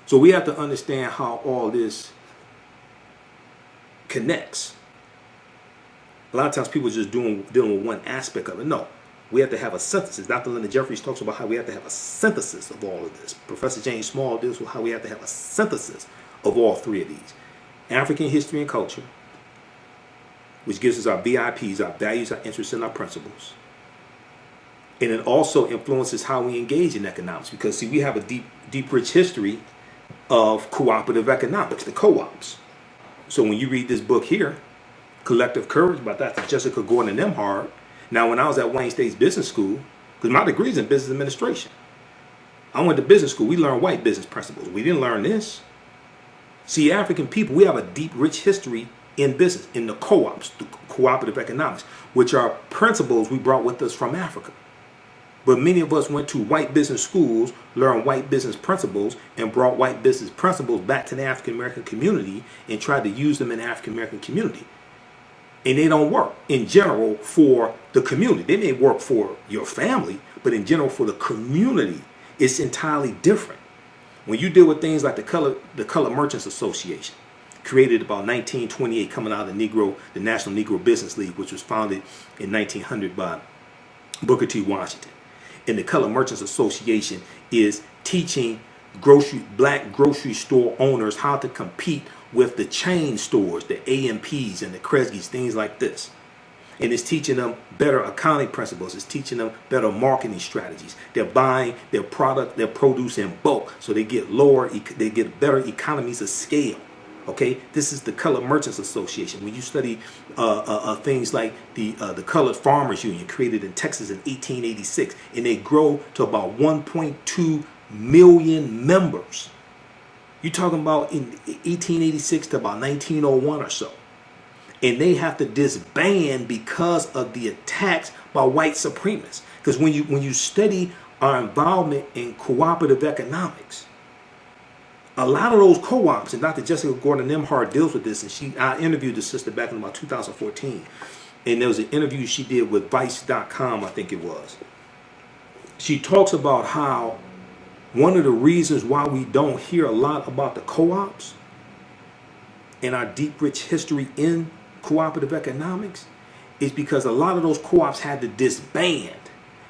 So we have to understand how all this connects. A lot of times people are just dealing with one aspect of it. No, we have to have a synthesis. Dr. Linda Jeffries talks about how we have to have a synthesis of all of this. Professor James Small deals with how we have to have a synthesis of all three of these. African history and culture, which gives us our VIPs, our values, our interests, and our principles. And it also influences how we engage in economics, because see, we have a deep, rich history of cooperative economics, the co-ops. So when you read this book here, Collective Courage by Dr. Jessica Gordon Emhart. Now, when I was at Wayne State's business school, because my degree is in business administration, I went to business school. We learned white business principles. We didn't learn this. See, African people, we have a deep, rich history in business, in the co-ops, the cooperative economics, which are principles we brought with us from Africa. But many of us went to white business schools, learned white business principles, and brought white business principles back to the African American community and tried to use them in the African American community. And they don't work in general for the community. They may work for your family, but in general for the community, it's entirely different. When you deal with things like the Color Merchants Association, created about 1928, coming out of the National Negro Business League, which was founded in 1900 by Booker T. Washington. And the Color Merchants Association is teaching black grocery store owners how to compete with the chain stores, the AMPs and the Kresge's, things like this. And it's teaching them better accounting principles. It's teaching them better marketing strategies. They're buying their product, their produce in bulk, so they get better economies of scale. Okay, this is the Colored Merchants Association. When you study things like the Colored Farmers Union, created in Texas in 1886, and they grow to about 1.2 million members. You're talking about in 1886 to about 1901 or so. And they have to disband because of the attacks by white supremacists. Because when you study our involvement in cooperative economics, a lot of those co-ops, and Dr. Jessica Gordon Nimhart deals with this, and I interviewed the sister back in about 2014, and there was an interview she did with Vice.com, I think it was. She talks about how one of the reasons why we don't hear a lot about the co-ops and our deep, rich history in cooperative economics is because a lot of those co-ops had to disband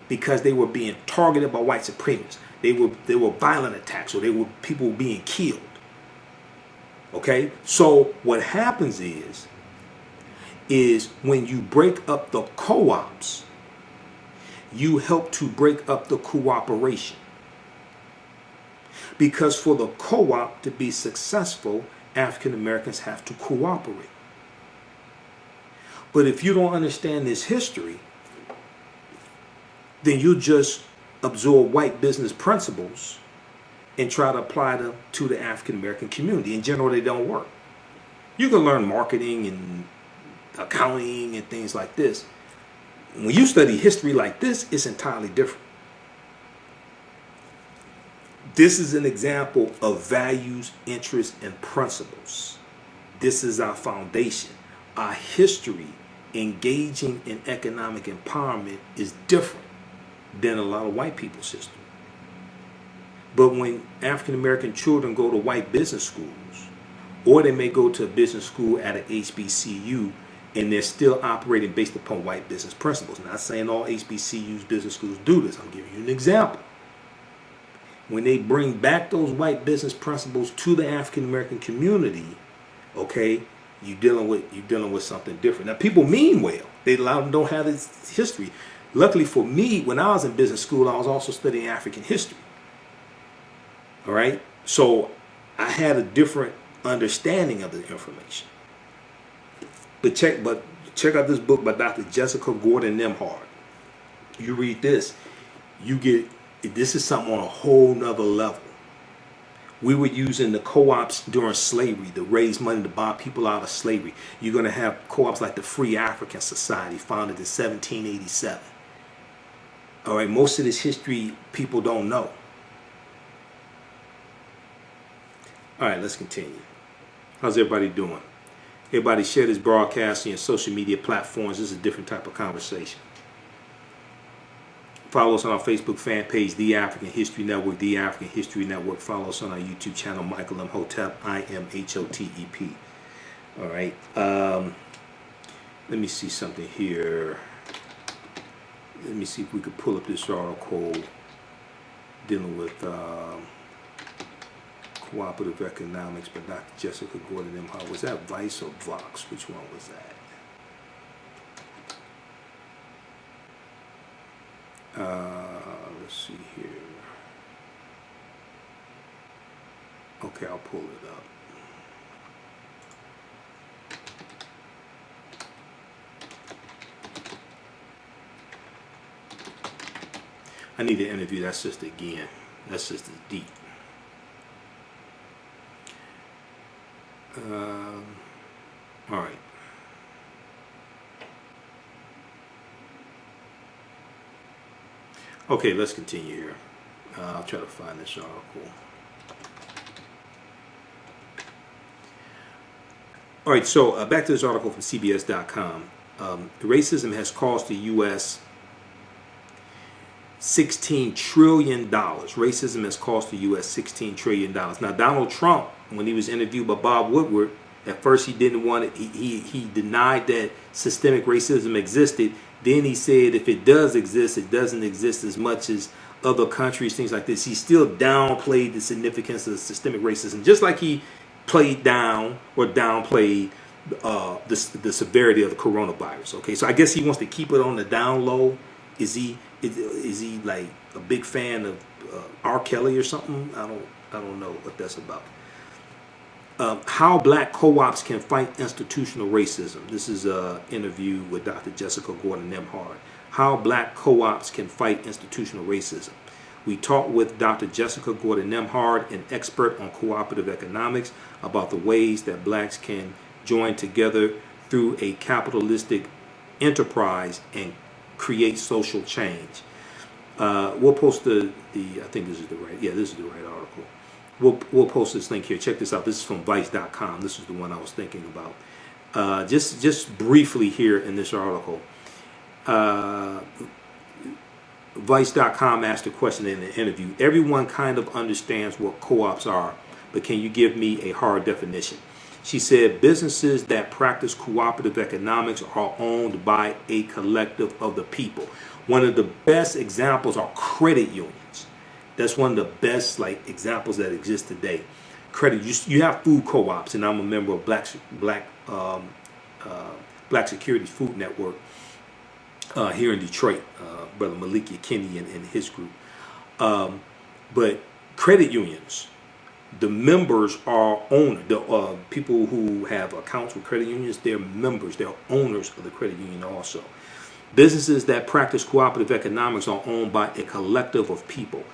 because they were being targeted by white supremacists. They were violent attacks, or people were being killed. Okay? So what happens is when you break up the co-ops, you help to break up the cooperation. Because for the co-op to be successful, African Americans have to cooperate. But if you don't understand this history, then you just absorb white business principles and try to apply them to the African American community. In general, they don't work. You can learn marketing and accounting and things like this. When you study history like this, it's entirely different. This is an example of values, interests, and principles. This is our foundation. Our history engaging in economic empowerment is different than a lot of white people's history. But when African American children go to white business schools, or they may go to a business school at an HBCU, and they're still operating based upon white business principles. Not saying all HBCUs, business schools do this. I'm giving you an example. When they bring back those white business principles to the African American community, okay, you're dealing with something different. Now, people mean well. A lot of them don't have this history. Luckily for me, when I was in business school, I was also studying African history. All right, so I had a different understanding of the information. But check out this book by Dr. Jessica Gordon Nimhart. You read this, this is something on a whole nother level. We were using the co-ops during slavery to raise money to buy people out of slavery. You're going to have co-ops like the Free African Society, founded in 1787. All right, most of this history people don't know. All right, let's continue. How's everybody doing? Everybody share this broadcast on your social media platforms. This is a different type of conversation. Follow us on our Facebook fan page, The African History Network, The African History Network. Follow us on our YouTube channel, Michael Imhotep, Imhotep. All right. Let me see something here. Let me see if we could pull up this article dealing with cooperative economics by Dr. Jessica Gordon Nimhart. Was that Vice or Vox? Which one was that? Let's see here. Okay, I'll pull it up. I need to interview that sister again. That sister's deep. All right. Okay, let's continue here. I'll try to find this article. All right, so back to this article from CBS.com. Racism has cost the U.S. $16 trillion. Racism has cost the U.S. $16 trillion. Now, Donald Trump, when he was interviewed by Bob Woodward, at first he didn't want it. He denied that systemic racism existed. Then he said if it does exist, it doesn't exist as much as other countries, things like this. He still downplayed the significance of systemic racism, just like he played down or downplayed the severity of the coronavirus. Okay, so I guess he wants to keep it on the down low. Is he like a big fan of R. Kelly or something? I don't know what that's about. How black co-ops can fight institutional racism. This is an interview with Dr. Jessica Gordon-Nemhard. How black co-ops can fight institutional racism. We talked with Dr. Jessica Gordon-Nemhard, an expert on cooperative economics, about the ways that blacks can join together through a capitalistic enterprise and create social change. We'll post I think this is the right, this is the right article. We'll post this link here. Check this out. This is from Vice.com. This is the one I was thinking about. Just briefly here in this article, Vice.com asked a question in the interview. Everyone kind of understands what co-ops are, but can you give me a hard definition? She said businesses that practice cooperative economics are owned by a collective of the people. One of the best examples are credit unions. That's one of the best examples that exist today. You have food co-ops, and I'm a member of Black Securities Food Network here in Detroit. Brother Malik Yakini and his group. But credit unions, the members are owners. The people who have accounts with credit unions, they're members. They're owners of the credit union also. Businesses that practice cooperative economics are owned by a collective of people.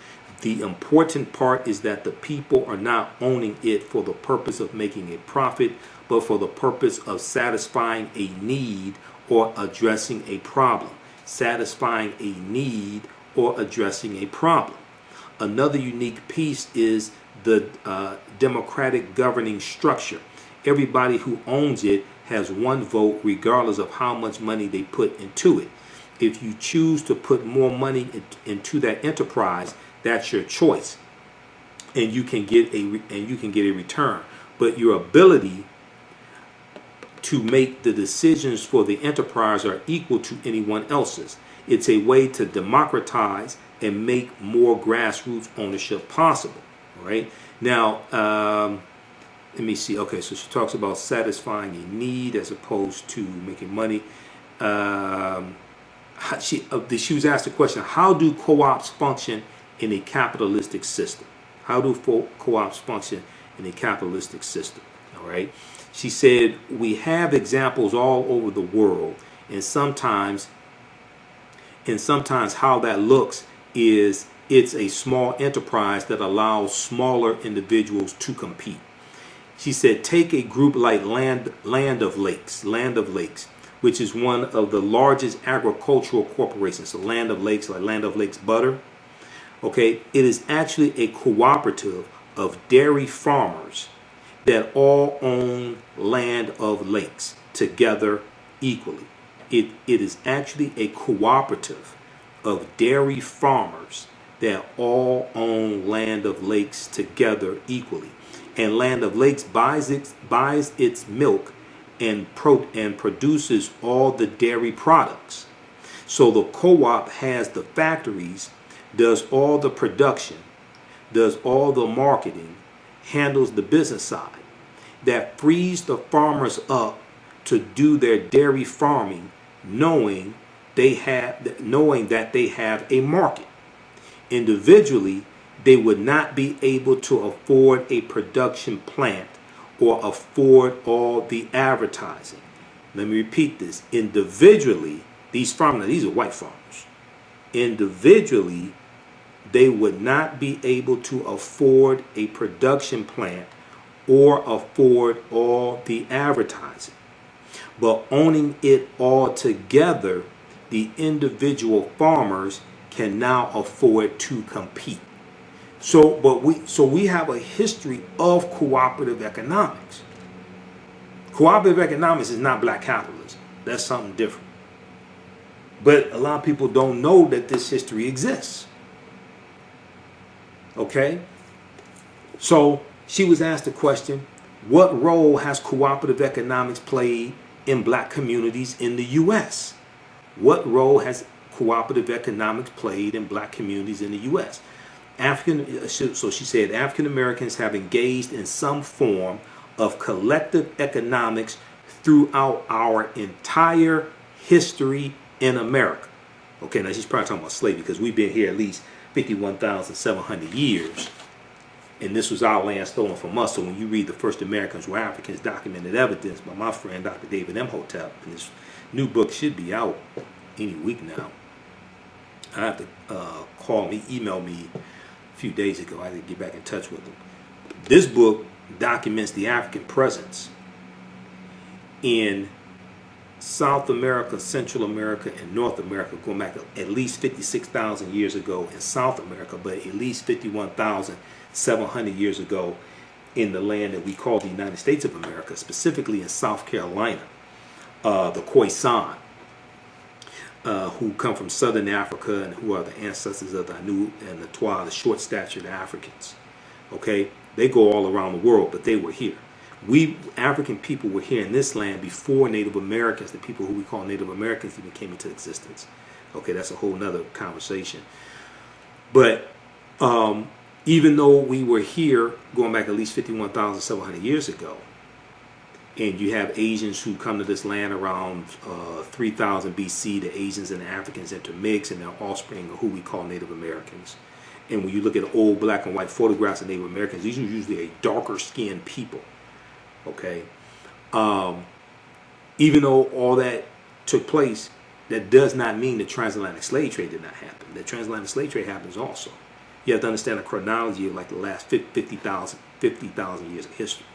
The important part is that the people are not owning it for the purpose of making a profit, but for the purpose of satisfying a need or addressing a problem. Satisfying a need or addressing a problem. Another unique piece is the democratic governing structure. Everybody who owns it has one vote regardless of how much money they put into it. If you choose to put more money into that enterprise, that's your choice, and you can get a return. But your ability to make the decisions for the enterprise are equal to anyone else's. It's a way to democratize and make more grassroots ownership possible. All right. Now, let me see. Okay, so she talks about satisfying a need as opposed to making money. She was asked the question: how do co-ops function in a capitalistic system? How do co-ops function in a capitalistic system? All right. She said, we have examples all over the world, and sometimes how that looks is it's a small enterprise that allows smaller individuals to compete. She said, take a group like Land of Lakes, which is one of the largest agricultural corporations. So Land of Lakes, like Land of Lakes butter. Okay, it is actually a cooperative of dairy farmers that all own Land of Lakes together equally. It is actually a cooperative of dairy farmers that all own Land of Lakes together equally. And Land of Lakes buys its milk and produces all the dairy products. So the co-op has the factories, does all the production, does all the marketing, handles the business side. That frees the farmers up to do their dairy farming, knowing that they have a market. Individually, they would not be able to afford a production plant or afford all the advertising. Let me repeat this. Individually, these farmers, these are white farmers. Individually, they would not be able to afford a production plant or afford all the advertising. But owning it all together, the individual farmers can now afford to compete. So we have a history of cooperative economics. Cooperative economics is not black capitalism. That's something different. But a lot of people don't know that this history exists. Okay? So she was asked the question, what role has cooperative economics played in black communities in the U.S.? What role has cooperative economics played in black communities in the U.S.? So she said, African Americans have engaged in some form of collective economics throughout our entire history in America. Okay, now she's probably talking about slavery because we've been here at least 51,700 years. And this was our land stolen from us. So when you read The First Americans Were Africans, Documented Evidence by my friend Dr. David Imhotep, and his new book should be out any week now. I have to email me a few days ago. I had to get back in touch with him. This book documents the African presence in South America, Central America, and North America, going back at least 56,000 years ago in South America, but at least 51,700 years ago in the land that we call the United States of America, specifically in South Carolina, the Khoisan, who come from Southern Africa and who are the ancestors of the Anu and the Twa, the short-statured Africans. Okay, they go all around the world, but they were here. We African people were here in this land before Native Americans, the people who we call Native Americans, even came into existence. Okay, that's a whole nother conversation. But even though we were here going back at least 51,700 years ago, and you have Asians who come to this land around 3000 BC, the Asians and the Africans intermix, and their offspring are who we call Native Americans. And when you look at old black and white photographs of Native Americans, these are usually a darker skinned people. Okay, even though all that took place, that does not mean the transatlantic slave trade did not happen. The transatlantic slave trade happens also. You have to understand the chronology of like the last 50,000 years of history.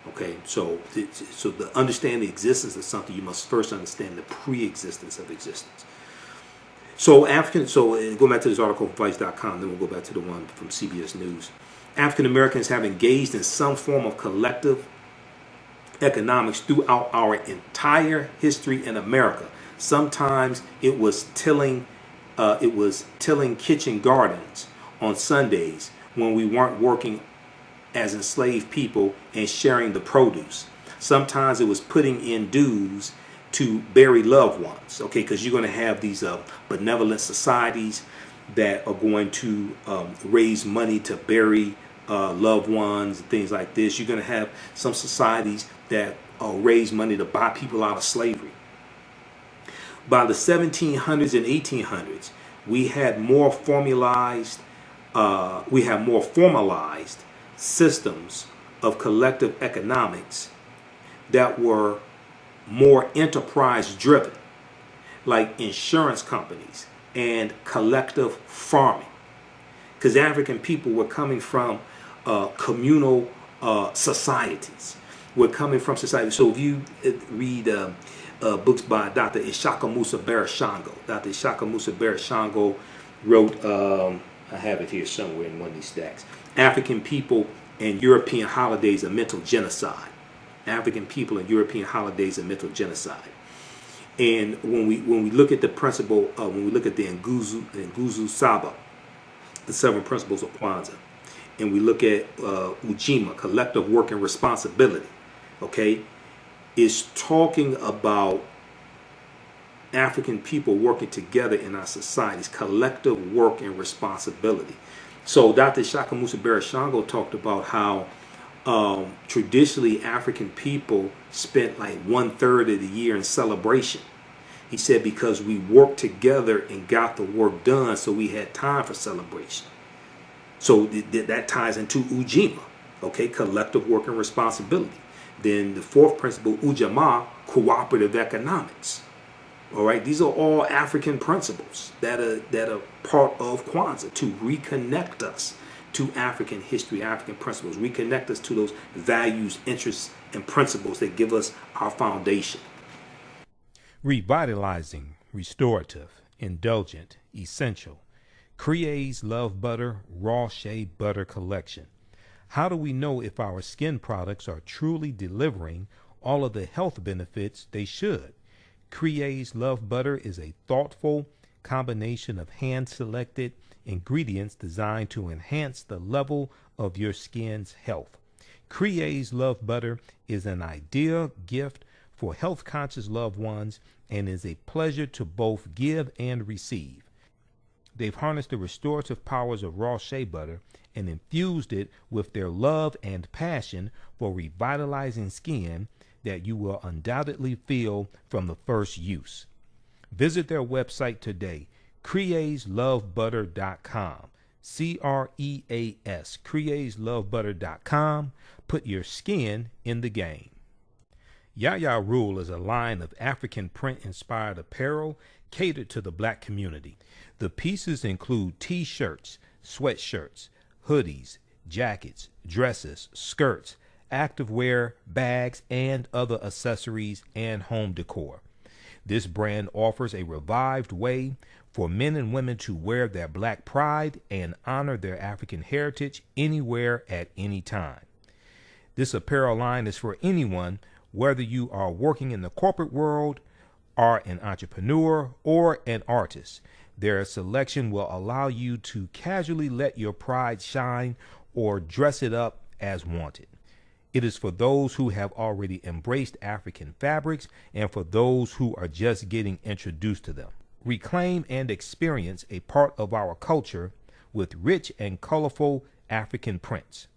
Okay, so to understand the existence of something, you must first understand the pre-existence of existence. So going back to this article from Vice.com, then we'll go back to the one from CBS News. African Americans have engaged in some form of collective economics throughout our entire history in America. Sometimes it was tilling kitchen gardens on Sundays when we weren't working as enslaved people and sharing the produce. Sometimes it was putting in dues to bury loved ones. Okay, because you're going to have these benevolent societies that are going to raise money to bury loved ones and things like this. You're going to have some societies that raise money to buy people out of slavery. By the 1700s and 1800s, we had more formalized systems of collective economics that were more enterprise driven, like insurance companies and collective farming, because African people were coming from communal societies. We're coming from society. So if you read books by Dr. Ishaka Musa Barashango, Dr. Ishaka Musa Barashango wrote, I have it here somewhere in one of these stacks, African People and European Holidays of Mental Genocide. African People and European Holidays of Mental Genocide. And when we look at the principle, when we look at the Nguzu Saba, the 7 principles of Kwanzaa, and we look at Ujima, collective work and responsibility, okay, is talking about African people working together in our societies, collective work and responsibility. So Dr. Shaka Musa Barashango talked about how traditionally African people spent like 1/3 of the year in celebration. He said because we worked together and got the work done, so we had time for celebration. So that ties into Ujima, okay, collective work and responsibility. Then the 4th principle, Ujamaa, cooperative economics. All right, these are all African principles that are part of Kwanzaa to reconnect us to African history, African principles, reconnect us to those values, interests, and principles that give us our foundation. Revitalizing, restorative, indulgent, essential. Crea's Love Butter Raw Shea Butter Collection. How do we know if our skin products are truly delivering all of the health benefits they should? Crea's Love Butter is a thoughtful combination of hand-selected ingredients designed to enhance the level of your skin's health. Crea's Love Butter is an ideal gift for health-conscious loved ones and is a pleasure to both give and receive. They've harnessed the restorative powers of raw shea butter and infused it with their love and passion for revitalizing skin that you will undoubtedly feel from the first use. Visit their website today, creaslovebutter.com. CREAS, createslovebutter.com. Put your skin in the game. Yaya Rule is a line of African print-inspired apparel catered to the black community. The pieces include t-shirts, sweatshirts, hoodies, jackets, dresses, skirts, activewear, bags, and other accessories and home decor. This brand offers a revived way for men and women to wear their black pride and honor their African heritage anywhere at any time. This apparel line is for anyone, whether you are working in the corporate world, are an entrepreneur, or an artist. Their selection will allow you to casually let your pride shine or dress it up as wanted. It is for those who have already embraced African fabrics and for those who are just getting introduced to them. Reclaim and experience a part of our culture with rich and colorful African prints.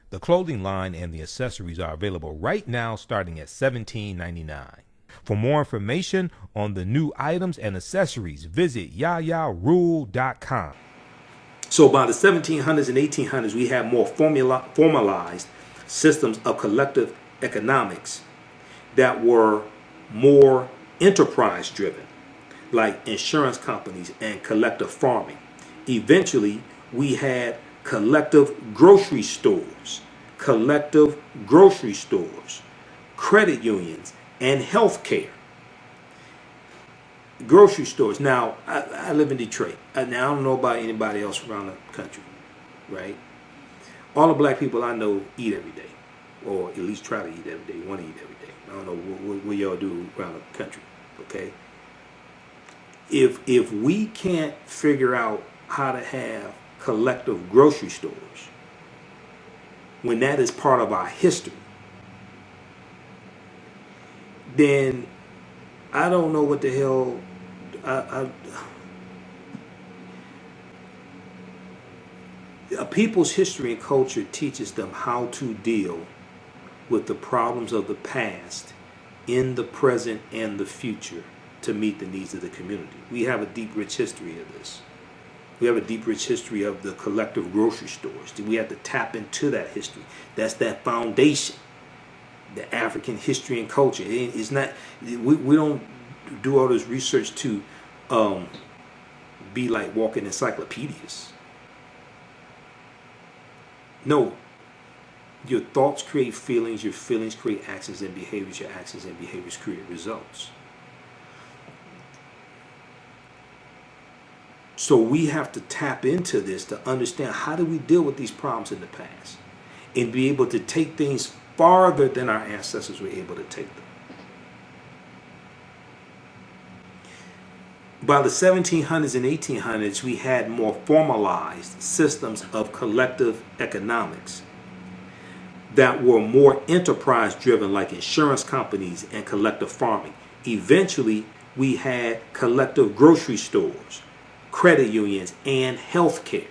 The clothing line and the accessories are available right now starting at $17.99. For more information on the new items and accessories, visit yayarule.com. So by the 1700s and 1800s, we have more formalized systems of collective economics that were more enterprise driven, like insurance companies and collective farming. Eventually, we had collective grocery stores, credit unions, and health care. Grocery stores. Now, I live in Detroit. Now, I don't know about anybody else around the country, right? All the black people I know eat every day, or at least try to eat every day, want to eat every day. I don't know what y'all do around the country, okay? If we can't figure out how to have collective grocery stores, when that is part of our history, then I don't know what the hell a people's history and culture teaches them how to deal with the problems of the past in the present and the future to meet the needs of the community. We have a deep, rich history of this. We have a deep, rich history of the collective grocery stores. We have to tap into that history. That's that foundation, the African history and culture. It's not. We don't do all this research to be like walking encyclopedias. No. Your thoughts create feelings. Your feelings create actions and behaviors. Your actions and behaviors create results. So we have to tap into this to understand how do we deal with these problems in the past and be able to take things farther than our ancestors were able to take them. By the 1700s and 1800s, we had more formalized systems of collective economics that were more enterprise driven, like insurance companies and collective farming. Eventually, we had collective grocery stores, credit unions, and health care.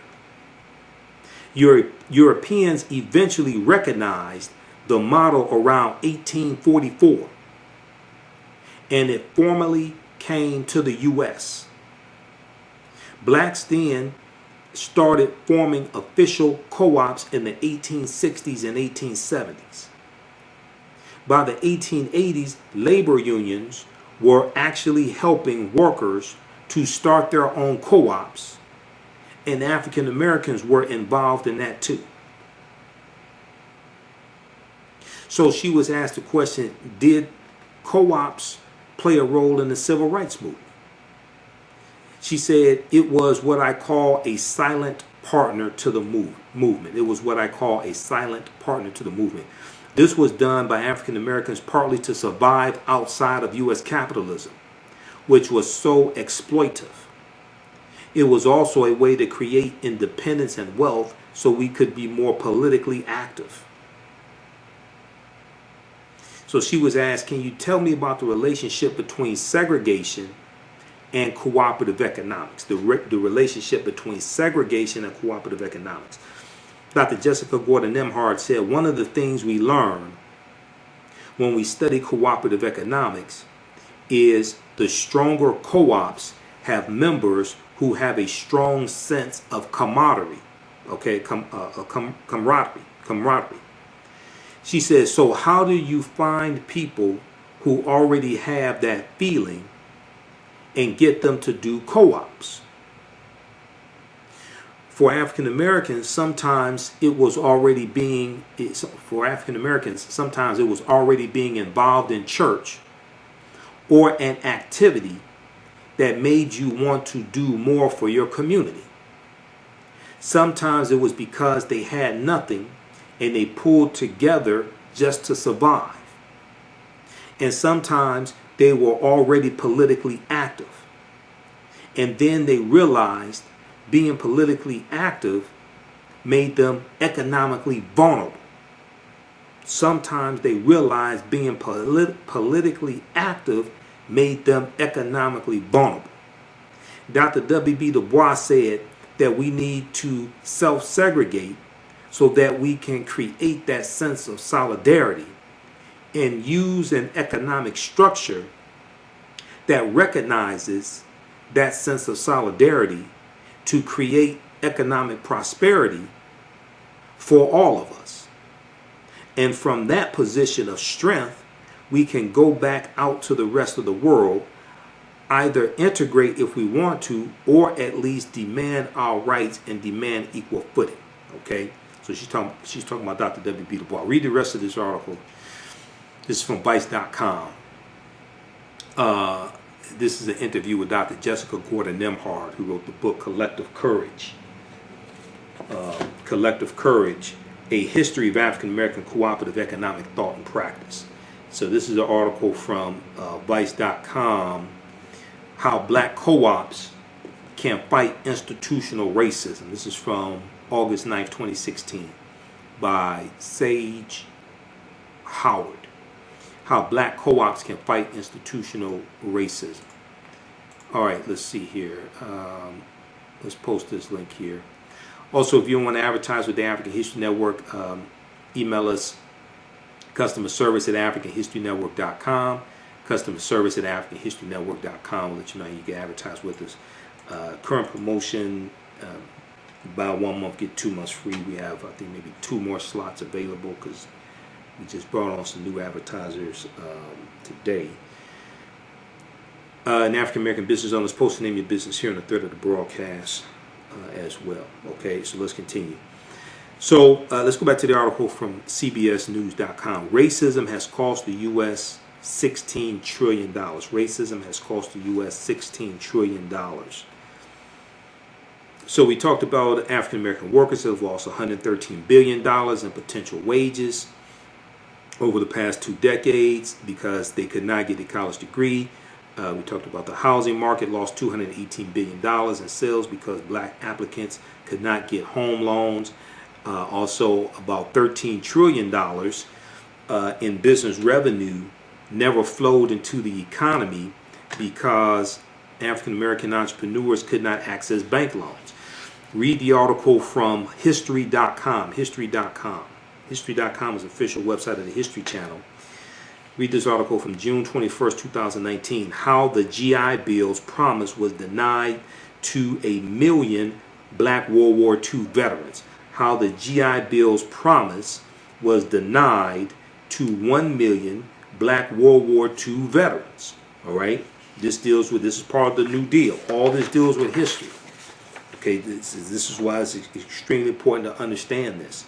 Europeans eventually recognized the model around 1844, and it formally came to the U.S. Blacks then started forming official co-ops in the 1860s and 1870s. By the 1880s, labor unions were actually helping workers to start their own co-ops, and African Americans were involved in that too. So she was asked the question, did co-ops play a role in the civil rights movement? She said it was what I call a silent partner to the movement. It was what I call a silent partner to the movement. This was done by African Americans partly to survive outside of U.S. capitalism, which was so exploitive. It was also a way to create independence and wealth so we could be more politically active. So she was asked, can you tell me about the relationship between segregation and cooperative economics, the relationship between segregation and cooperative economics? Dr. Jessica Gordon-Nemhard said, one of the things we learn when we study cooperative economics is the stronger co-ops have members who have a strong sense of camaraderie. Okay, camaraderie. She says, so how do you find people who already have that feeling and get them to do co-ops? For African Americans, sometimes it was already being involved in church or an activity that made you want to do more for your community. Sometimes it was because they had nothing and they pulled together just to survive. And sometimes they were already politically active. And then they realized being politically active made them economically vulnerable. Sometimes they realized being politically active made them economically vulnerable. Dr. W.B. Du Bois said that we need to self-segregate so that we can create that sense of solidarity and use an economic structure that recognizes that sense of solidarity to create economic prosperity for all of us. And from that position of strength, we can go back out to the rest of the world, either integrate if we want to, or at least demand our rights and demand equal footing. Okay? So she's talking about Dr. W.B. Du Bois. Read the rest of this article. This is from Vice.com. This is an interview with Dr. Jessica Gordon-Nemhard, who wrote the book Collective Courage. Collective Courage, A History of African American Cooperative Economic Thought and Practice. So this is an article from Vice.com, How Black Co-ops Can Fight Institutional Racism. This is from August 9th, 2016, by Sage Howard. How Black Co-ops Can Fight Institutional Racism. All right, let's see here. Let's post this link here. Also, if you want to advertise with the African History Network, email us customer service at africanhistorynetwork.com. Customer service at africanhistorynetwork.com. We'll let you know you can advertise with us. Current promotion, buy 1 month, get 2 months free. We have, I think, maybe 2 more slots available because we just brought on some new advertisers today. An African American business owners, post the name of your business here in the thread of the broadcast as well. Okay, so let's continue. So let's go back to the article from CBSNews.com. Racism has cost the U.S. $16 trillion. Racism has cost the U.S. $16 trillion. So we talked about African American workers have lost $113 billion in potential wages over the past 2 decades because they could not get a college degree. We talked about the housing market lost $218 billion in sales because black applicants could not get home loans. Also, about $13 trillion in business revenue never flowed into the economy because African American entrepreneurs could not access bank loans. Read the article from History.com. History.com. History.com is the official website of the History Channel. Read this article from June 21st, 2019. How the GI Bill's promise was denied to 1 million black World War II veterans. How the GI Bill's promise was denied to 1 million black World War II veterans. All right? This is part of the New Deal. All this deals with history. Okay, this is why it's extremely important to understand this.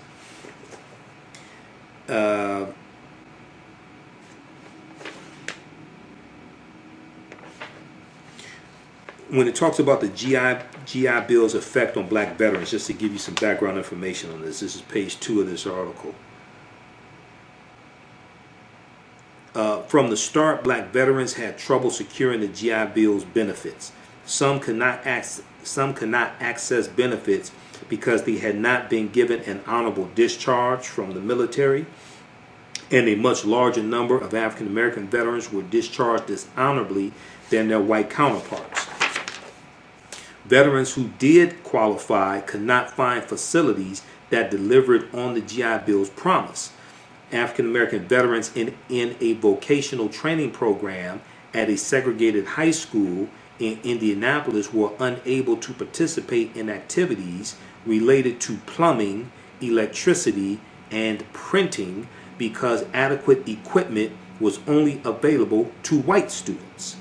When it talks about the GI Bill's effect on black veterans, just to give you some background information on this, this is page 2 of this article. From the start, black veterans had trouble securing the GI Bill's benefits. Some could not access benefits because they had not been given an honorable discharge from the military, and a much larger number of African American veterans were discharged dishonorably than their white counterparts. Veterans who did qualify could not find facilities that delivered on the GI Bill's promise. African American veterans in a vocational training program at a segregated high school in Indianapolis were unable to participate in activities related to plumbing, electricity, and printing because adequate equipment was only available to white students.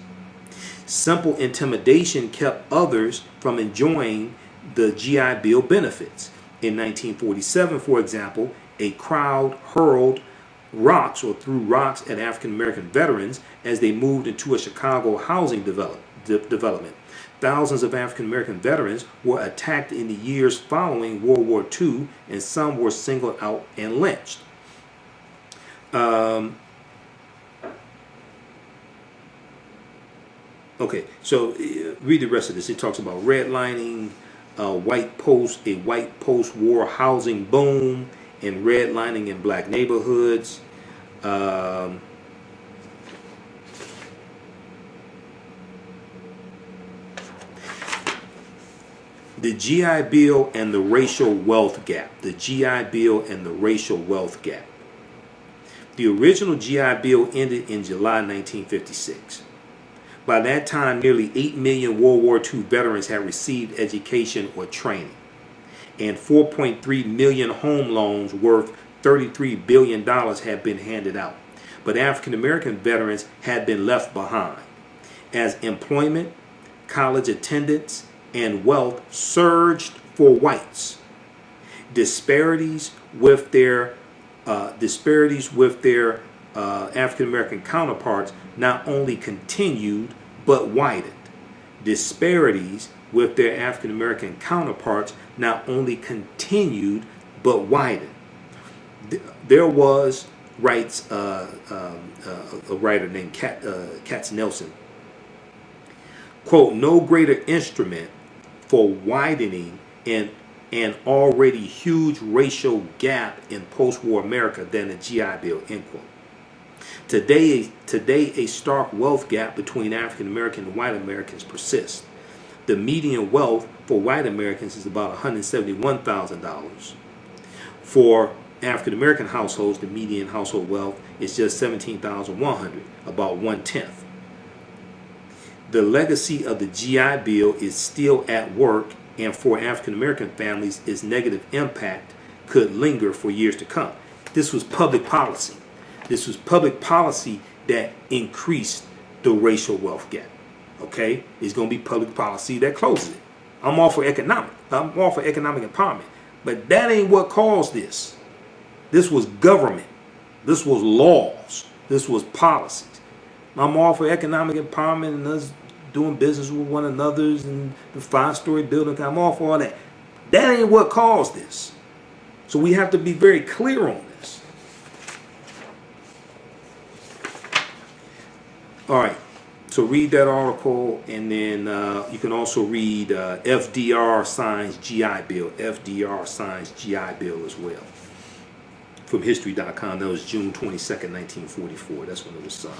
Simple intimidation kept others from enjoying the GI Bill benefits. In 1947, for example, a crowd hurled rocks or threw rocks at African American veterans as they moved into a Chicago housing development. Thousands of African American veterans were attacked in the years following World War II, and some were singled out and lynched. Okay, so read the rest of this. It talks about redlining, a white post-war housing boom, and redlining in black neighborhoods. The GI Bill and the racial wealth gap. The GI Bill and the racial wealth gap. The original GI Bill ended in July 1956. By that time, nearly 8 million World War II veterans had received education or training, and 4.3 million home loans worth $33 billion had been handed out. But African American veterans had been left behind, as employment, college attendance, and wealth surged for whites. Disparities with their African American counterparts not only continued but widened. Disparities with their African American counterparts not only continued but widened. There was, writes a writer named Katz Nelson, quote, no greater instrument for widening an already huge racial gap in post-war America than the GI Bill, end quote. Today, a stark wealth gap between African American and white Americans persists. The median wealth for white Americans is about $171,000. For African American households, the median household wealth is just $17,100, about 1/10. The legacy of the GI Bill is still at work, and for African American families, its negative impact could linger for years to come. This was public policy. This was public policy that increased the racial wealth gap. Okay? It's going to be public policy that closes it. I'm all for economic empowerment. But that ain't what caused this. This was government. This was laws. This was policies. I'm all for economic empowerment and us doing business with one another and the 5-story building. I'm all for all that. That ain't what caused this. So we have to be very clear on this. All right. So read that article, and then you can also read FDR signs GI Bill. FDR signs GI Bill as well. From history.com. That was June 22nd, 1944. That's when it was signed.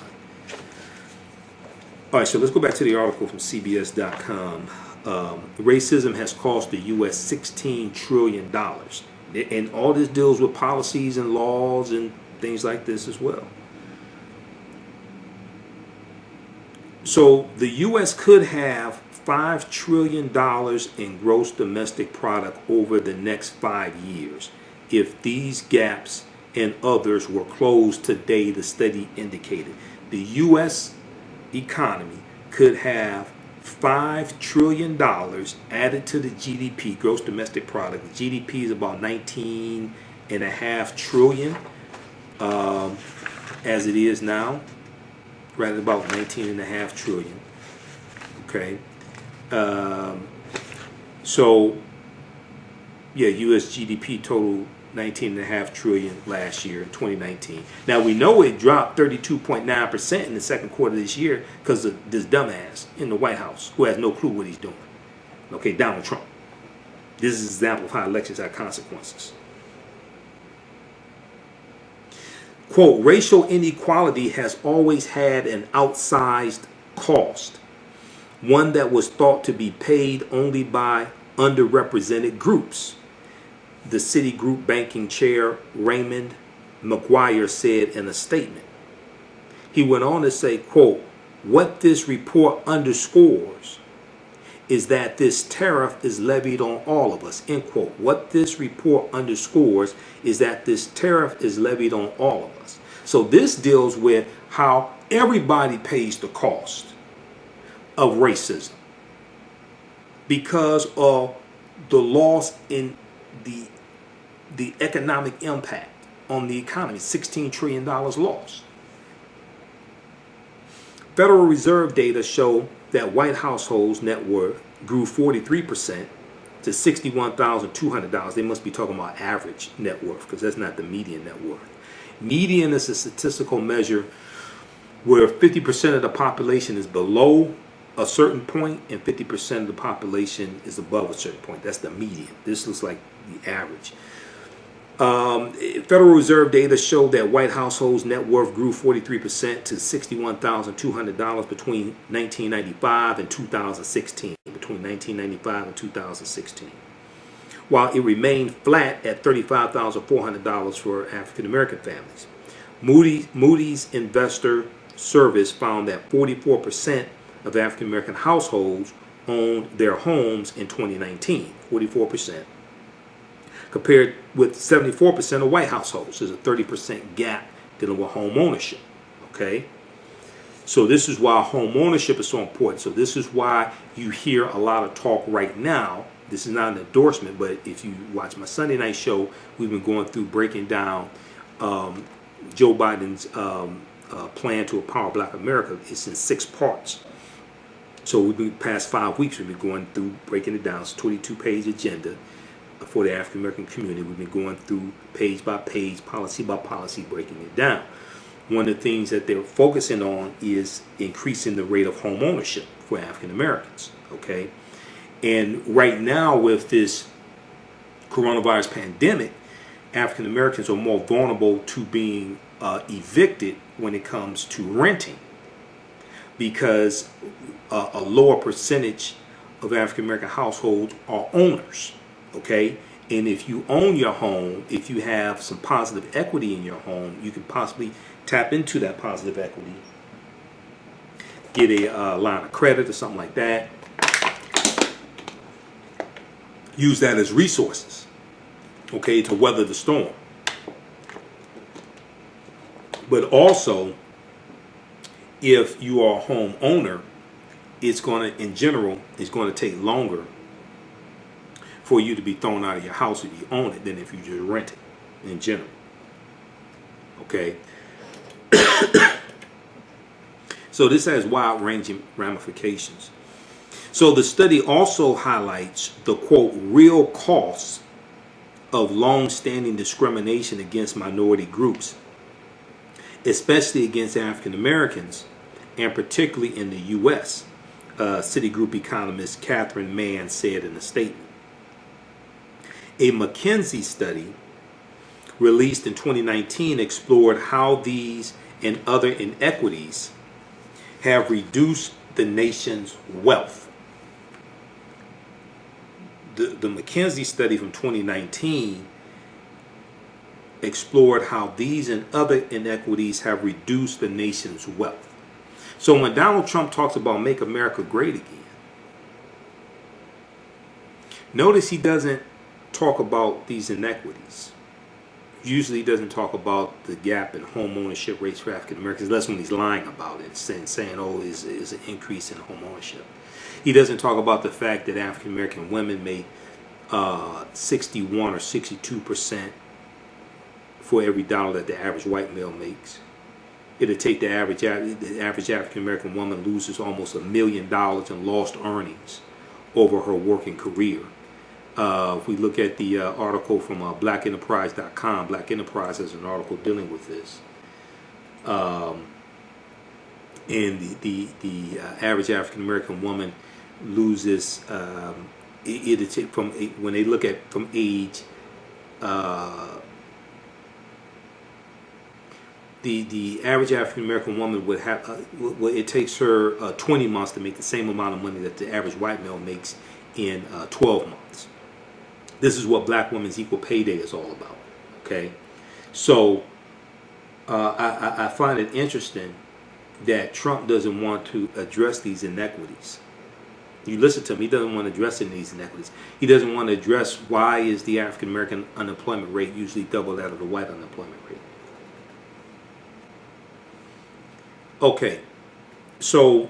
All right, so let's go back to the article from CBS.com. Racism has cost the U.S. $16 trillion. And all this deals with policies and laws and things like this as well. So the U.S. could have $5 trillion in gross domestic product over the next 5 years if these gaps and others were closed today, the study indicated. The U.S. economy could have $5 trillion added to the GDP, gross domestic product. The GDP is about $19.5 trillion as it is now. Right, about $19.5 trillion. Okay. So, yeah, U.S. GDP totaled $19.5 trillion last year in 2019. Now we know it dropped 32.9% in the second quarter of this year because of this dumbass in the White House who has no clue what he's doing. Okay, Donald Trump. This is an example of how elections have consequences. Quote, racial inequality has always had an outsized cost, one that was thought to be paid only by underrepresented groups, the Citigroup banking chair Raymond McGuire said in a statement. He went on to say, quote, What this report underscores is that this tariff is levied on all of us, end quote. What this report underscores is that this tariff is levied on all of us. So this deals with how everybody pays the cost of racism because of the loss in the economic impact on the economy. $16 trillion lost. Federal Reserve data show that white households' net worth grew 43% to $61,200. They must be talking about average net worth because that's not the median net worth. Median is a statistical measure where 50% of the population is below a certain point and 50% of the population is above a certain point. That's the median. This looks like the average. Federal Reserve data showed that white households' net worth grew 43% to $61,200 between 1995 and 2016. Between 1995 and 2016. While it remained flat at $35,400 for African American families. Moody's Investor Service found that 44% of African American households owned their homes in 2019. 44%. Compared with 74% of white households. There's a 30% gap dealing with home ownership. Okay? So this is why home ownership is so important. So this is why you hear a lot of talk right now. This is not an endorsement, but if you watch my Sunday night show, we've been going through breaking down Joe Biden's plan to empower Black America. It's in 6 parts. So we've been past 5 weeks. We've been going through breaking it down. It's a 22-page agenda for the African American community. We've been going through page by page, policy by policy, breaking it down. One of the things that they're focusing on is increasing the rate of home ownership for African Americans. Okay, and right now with this coronavirus pandemic, African Americans are more vulnerable to being evicted when it comes to renting because a lower percentage of African American households are owners. Okay, and if you own your home, if you have some positive equity in your home, you can possibly tap into that positive equity, get a line of credit or something like that, use that as resources, okay, to weather the storm. But also, if you are a home owner, it's going to, in general, it's going to take longer for you to be thrown out of your house if you own it than if you just rent it in general. Okay. So this has wide-ranging ramifications. So the study also highlights the, quote, real costs of long-standing discrimination against minority groups, especially against African Americans, and particularly in the U.S., Citigroup economist Catherine Mann said in a statement. A McKinsey study released in 2019 explored how these and other inequities have reduced the nation's wealth. The McKinsey study from 2019 explored how these and other inequities have reduced the nation's wealth. So when Donald Trump talks about make America great again, notice he doesn't talk about these inequities. Usually he doesn't talk about the gap in home ownership rates for African Americans, unless when he's lying about it, saying oh, is an increase in home ownership. He doesn't talk about the fact that African American women make 61 or 62% for every dollar that the average white male makes. It'll take the average African American woman loses almost $1 million in lost earnings over her working career. If we look at the article from blackenterprise.com, Black Enterprise has an article dealing with this. And the average African American woman loses, it'll take from, when they look at from age, the average African American woman would have, it takes her 20 months to make the same amount of money that the average white male makes in 12 months. This is what Black Women's Equal Pay Day is all about. Okay, so I find it interesting that Trump doesn't want to address these inequities. You listen to him, he doesn't want to address these inequities. He doesn't want to address why is the African American unemployment rate usually double that of the white unemployment rate. Okay, so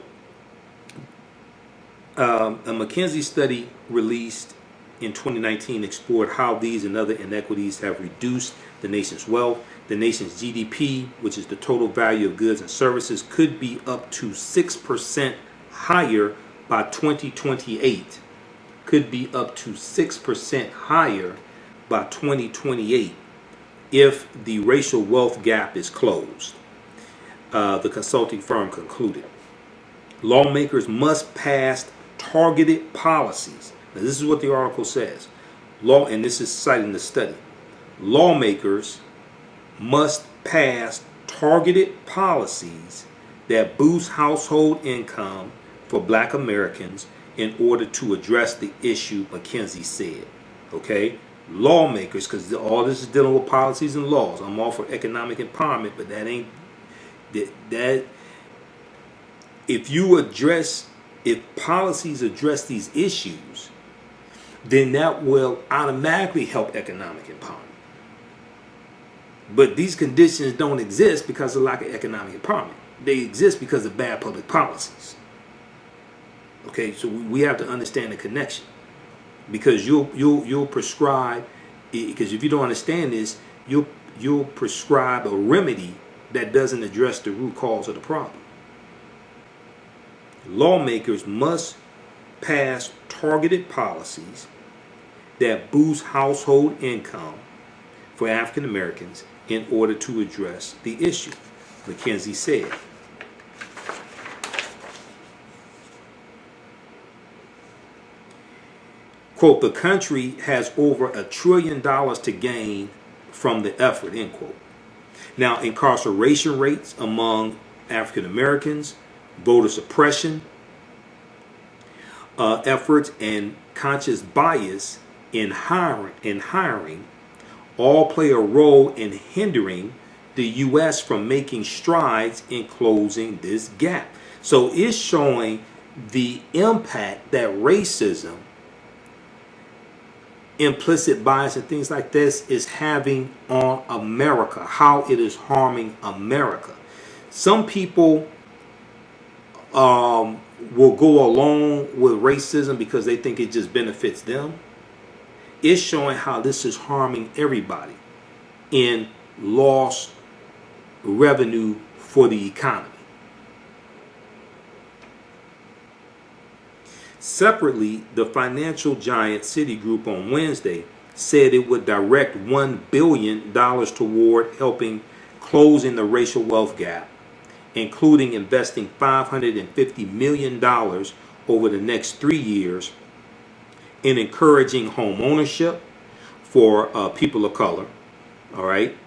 a McKinsey study released in 2019 explored how these and other inequities have reduced the nation's wealth. The nation's GDP, which is the total value of goods and services, could be up to 6% higher by 2028. Could be up to 6% higher by 2028 if the racial wealth gap is closed. The consulting firm concluded. Lawmakers must pass targeted policies. Now, this is what the article says. And this is citing the study. Lawmakers must pass targeted policies that boost household income for Black Americans in order to address the issue, McKinsey said. Okay? Lawmakers, because all this is dealing with policies and laws. I'm all for economic empowerment, but that ain't that. If policies address these issues, then that will automatically help economic empowerment. But these conditions don't exist because of lack of economic empowerment. They exist because of bad public policies. Okay, so we have to understand the connection, because you'll prescribe, because if you don't understand this, you'll prescribe a remedy that doesn't address the root cause of the problem. Lawmakers must pass targeted policies that boost household income for African Americans in order to address the issue, McKinsey said. Quote, the country has over $1 trillion to gain from the effort, end quote. Now, incarceration rates among African Americans, voter suppression efforts, and conscious bias in hiring all play a role in hindering the U.S. from making strides in closing this gap. So it's showing the impact that racism, implicit bias, and things like this is having on America, how it is harming America. Some people will go along with racism because they think it just benefits them. It's showing how this is harming everybody in lost revenue for the economy. Separately, the financial giant Citigroup on Wednesday said it would direct $1 billion toward helping closing the racial wealth gap, including investing $550 million over the next 3 years in encouraging home ownership for people of color. All right.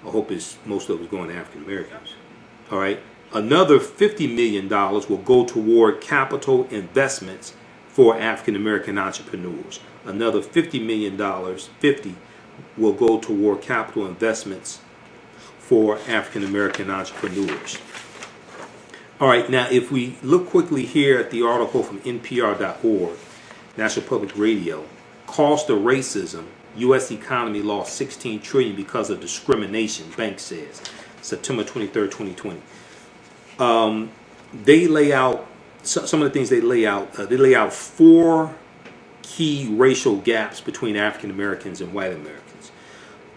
I hope most of it's going to African Americans. All right. Another $50 million will go toward capital investments for African American entrepreneurs. Another $50 million, will go toward capital investments for African American entrepreneurs. All right, now if we look quickly here at the article from NPR.org, National Public Radio, cost of racism, U.S. economy lost $16 trillion because of discrimination, bank says, September 23rd, 2020. They lay out some of the things they lay out. They lay out 4 key racial gaps between African Americans and white Americans.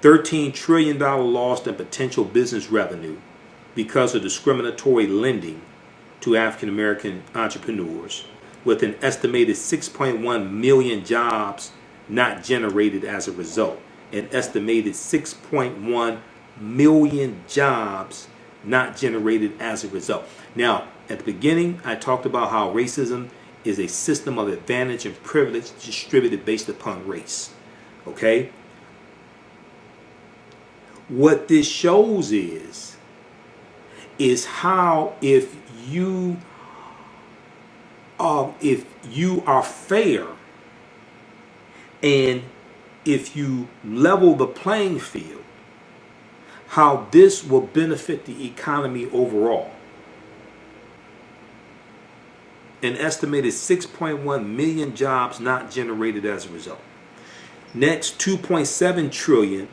$13 trillion lost in potential business revenue because of discriminatory lending to African American entrepreneurs, with an estimated 6.1 million jobs not generated as a result. An estimated 6.1 million jobs not generated as a result. Now, at the beginning, I talked about how racism is a system of advantage and privilege distributed based upon race. Okay? What this shows is how if you are fair and if you level the playing field, how this will benefit the economy overall. an estimated 6.1 million jobs not generated as a result. Next, 2.7 trillion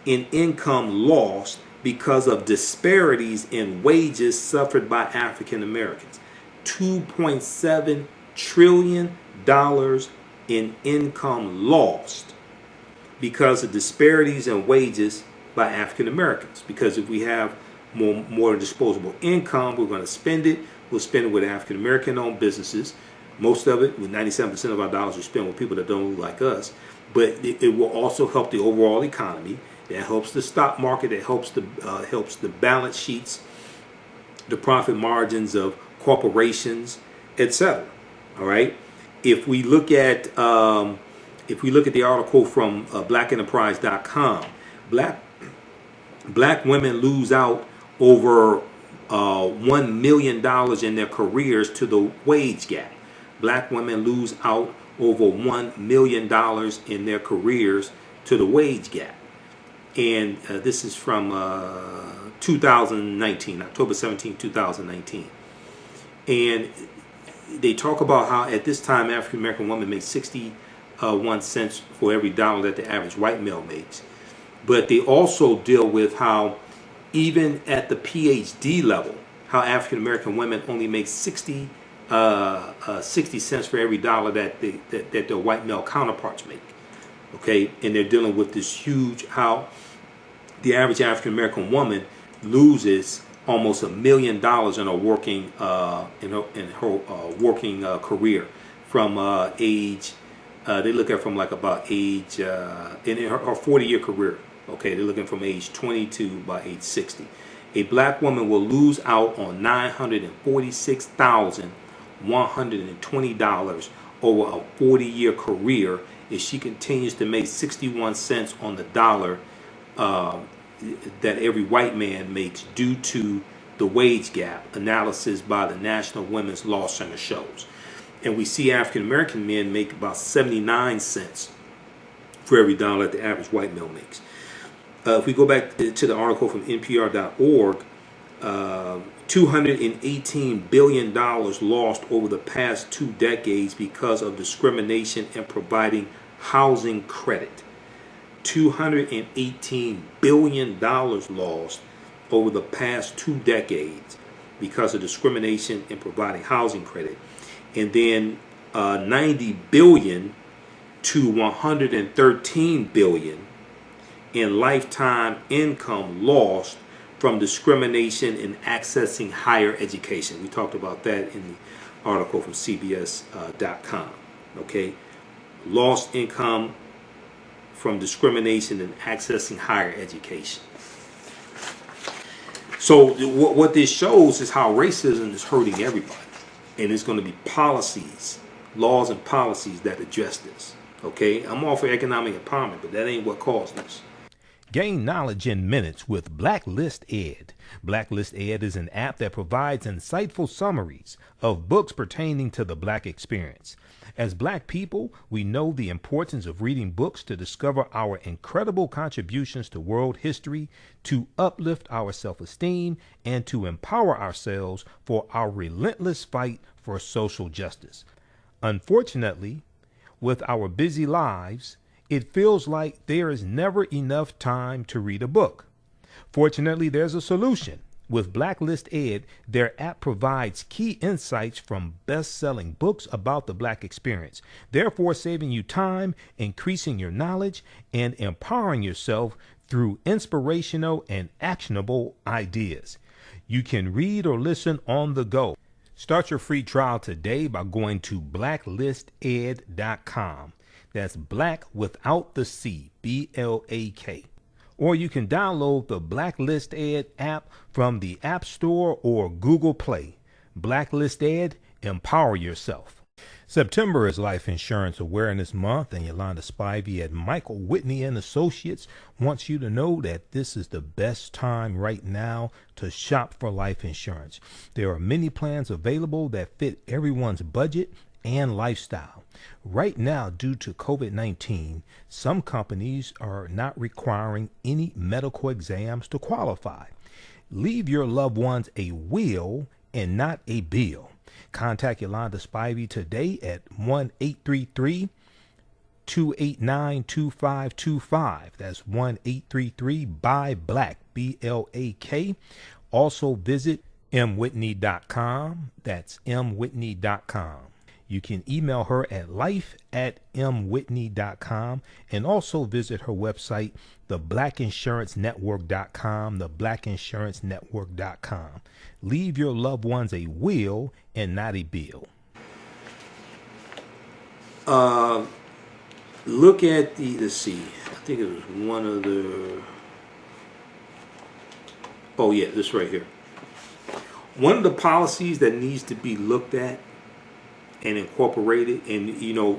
in income lost because of disparities in wages suffered by African Americans. $2.7 trillion in income lost because of disparities in wages by African Americans. Because if we have more disposable income, we're going to spend it. We'll spend it with African American owned businesses. Most of it, with 97% of our dollars, we spend with people that don't look like us. But it will also help the overall economy. That helps the stock market. It helps the balance sheets, the profit margins of corporations, etc. All right. If we look at the article from blackenterprise.com, black women lose out over $1 million in their careers to the wage gap. Black women lose out over $1 million in their careers to the wage gap. And this is from 2019, October 17, 2019. And they talk about how at this time African American women make 61 cents for every dollar that the average white male makes. But they also deal with how even at the PhD level, how African American women only make 60 cents for every dollar that their white male counterparts make. Okay, and they're dealing with this huge, how the average African American woman loses almost $1 million in her working working career from age. They look at from like about age in her 40-year career. Okay, they're looking from age 20 to about age 60. A black woman will lose out on $946,120 over a 40-year career if she continues to make 61 cents on the dollar that every white man makes due to the wage gap analysis by the National Women's Law Center shows. And we see African American men make about 79 cents for every dollar that the average white male makes. If we go back to the article from NPR.org, $218 billion lost over the past 2 decades because of discrimination in providing housing credit. $218 billion lost over the past 2 decades because of discrimination in providing housing credit. And then 90 billion to 113 billion in lifetime income lost from discrimination in accessing higher education. We talked about that in the article from CBS.com. Okay, lost income from discrimination in accessing higher education. So what this shows is how racism is hurting everybody, and it's going to be policies, laws and policies that address this. Okay, I'm all for economic empowerment, but that ain't what caused this. Gain knowledge in minutes with Blacklist Ed. Blacklist Ed is an app that provides insightful summaries of books pertaining to the Black experience. As Black people, we know the importance of reading books to discover our incredible contributions to world history, to uplift our self-esteem, and to empower ourselves for our relentless fight for social justice. Unfortunately, with our busy lives, it feels like there is never enough time to read a book. Fortunately, there's a solution. With Blacklist Ed, their app provides key insights from best-selling books about the Black experience, therefore saving you time, increasing your knowledge, and empowering yourself through inspirational and actionable ideas. You can read or listen on the go. Start your free trial today by going to blacklisted.com. That's black without the C, BLAK. Or you can download the Blacklist Ed app from the App Store or Google Play. Blacklist Ed, empower yourself. September is Life Insurance Awareness Month, and Yolanda Spivey at Michael Whitney and Associates wants you to know that this is the best time right now to shop for life insurance. There are many plans available that fit everyone's budget and lifestyle. Right now, due to COVID-19, some companies are not requiring any medical exams to qualify. Leave your loved ones a will and not a bill. Contact Yolanda Spivey today at 1-833-289-2525. That's 1-833-BUY-BLACK, BLAK. Also visit mwhitney.com. That's mwhitney.com. You can email her at life@mwhitney.com, and also visit her website, theblackinsurancenetwork.com, theblackinsurancenetwork.com. Leave your loved ones a will and not a bill. Look at let's see, I think it was one of the, oh yeah, this right here. One of the policies that needs to be looked at and incorporated, and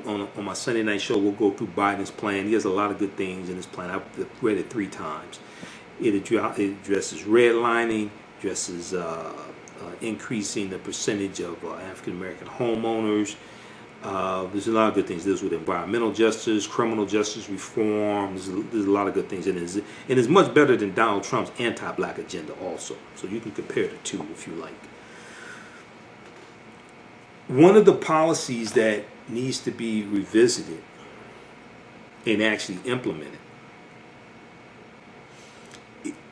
on my Sunday night show we'll go through Biden's plan. He has a lot of good things in his plan. I've read it 3 times. It addresses redlining, addresses increasing the percentage of African American homeowners. There's a lot of good things. It deals with environmental justice, criminal justice reform. There's a lot of good things in it, and it's much better than Donald Trump's anti-black agenda also. So you can compare the two if you like. One of the policies that needs to be revisited and actually implemented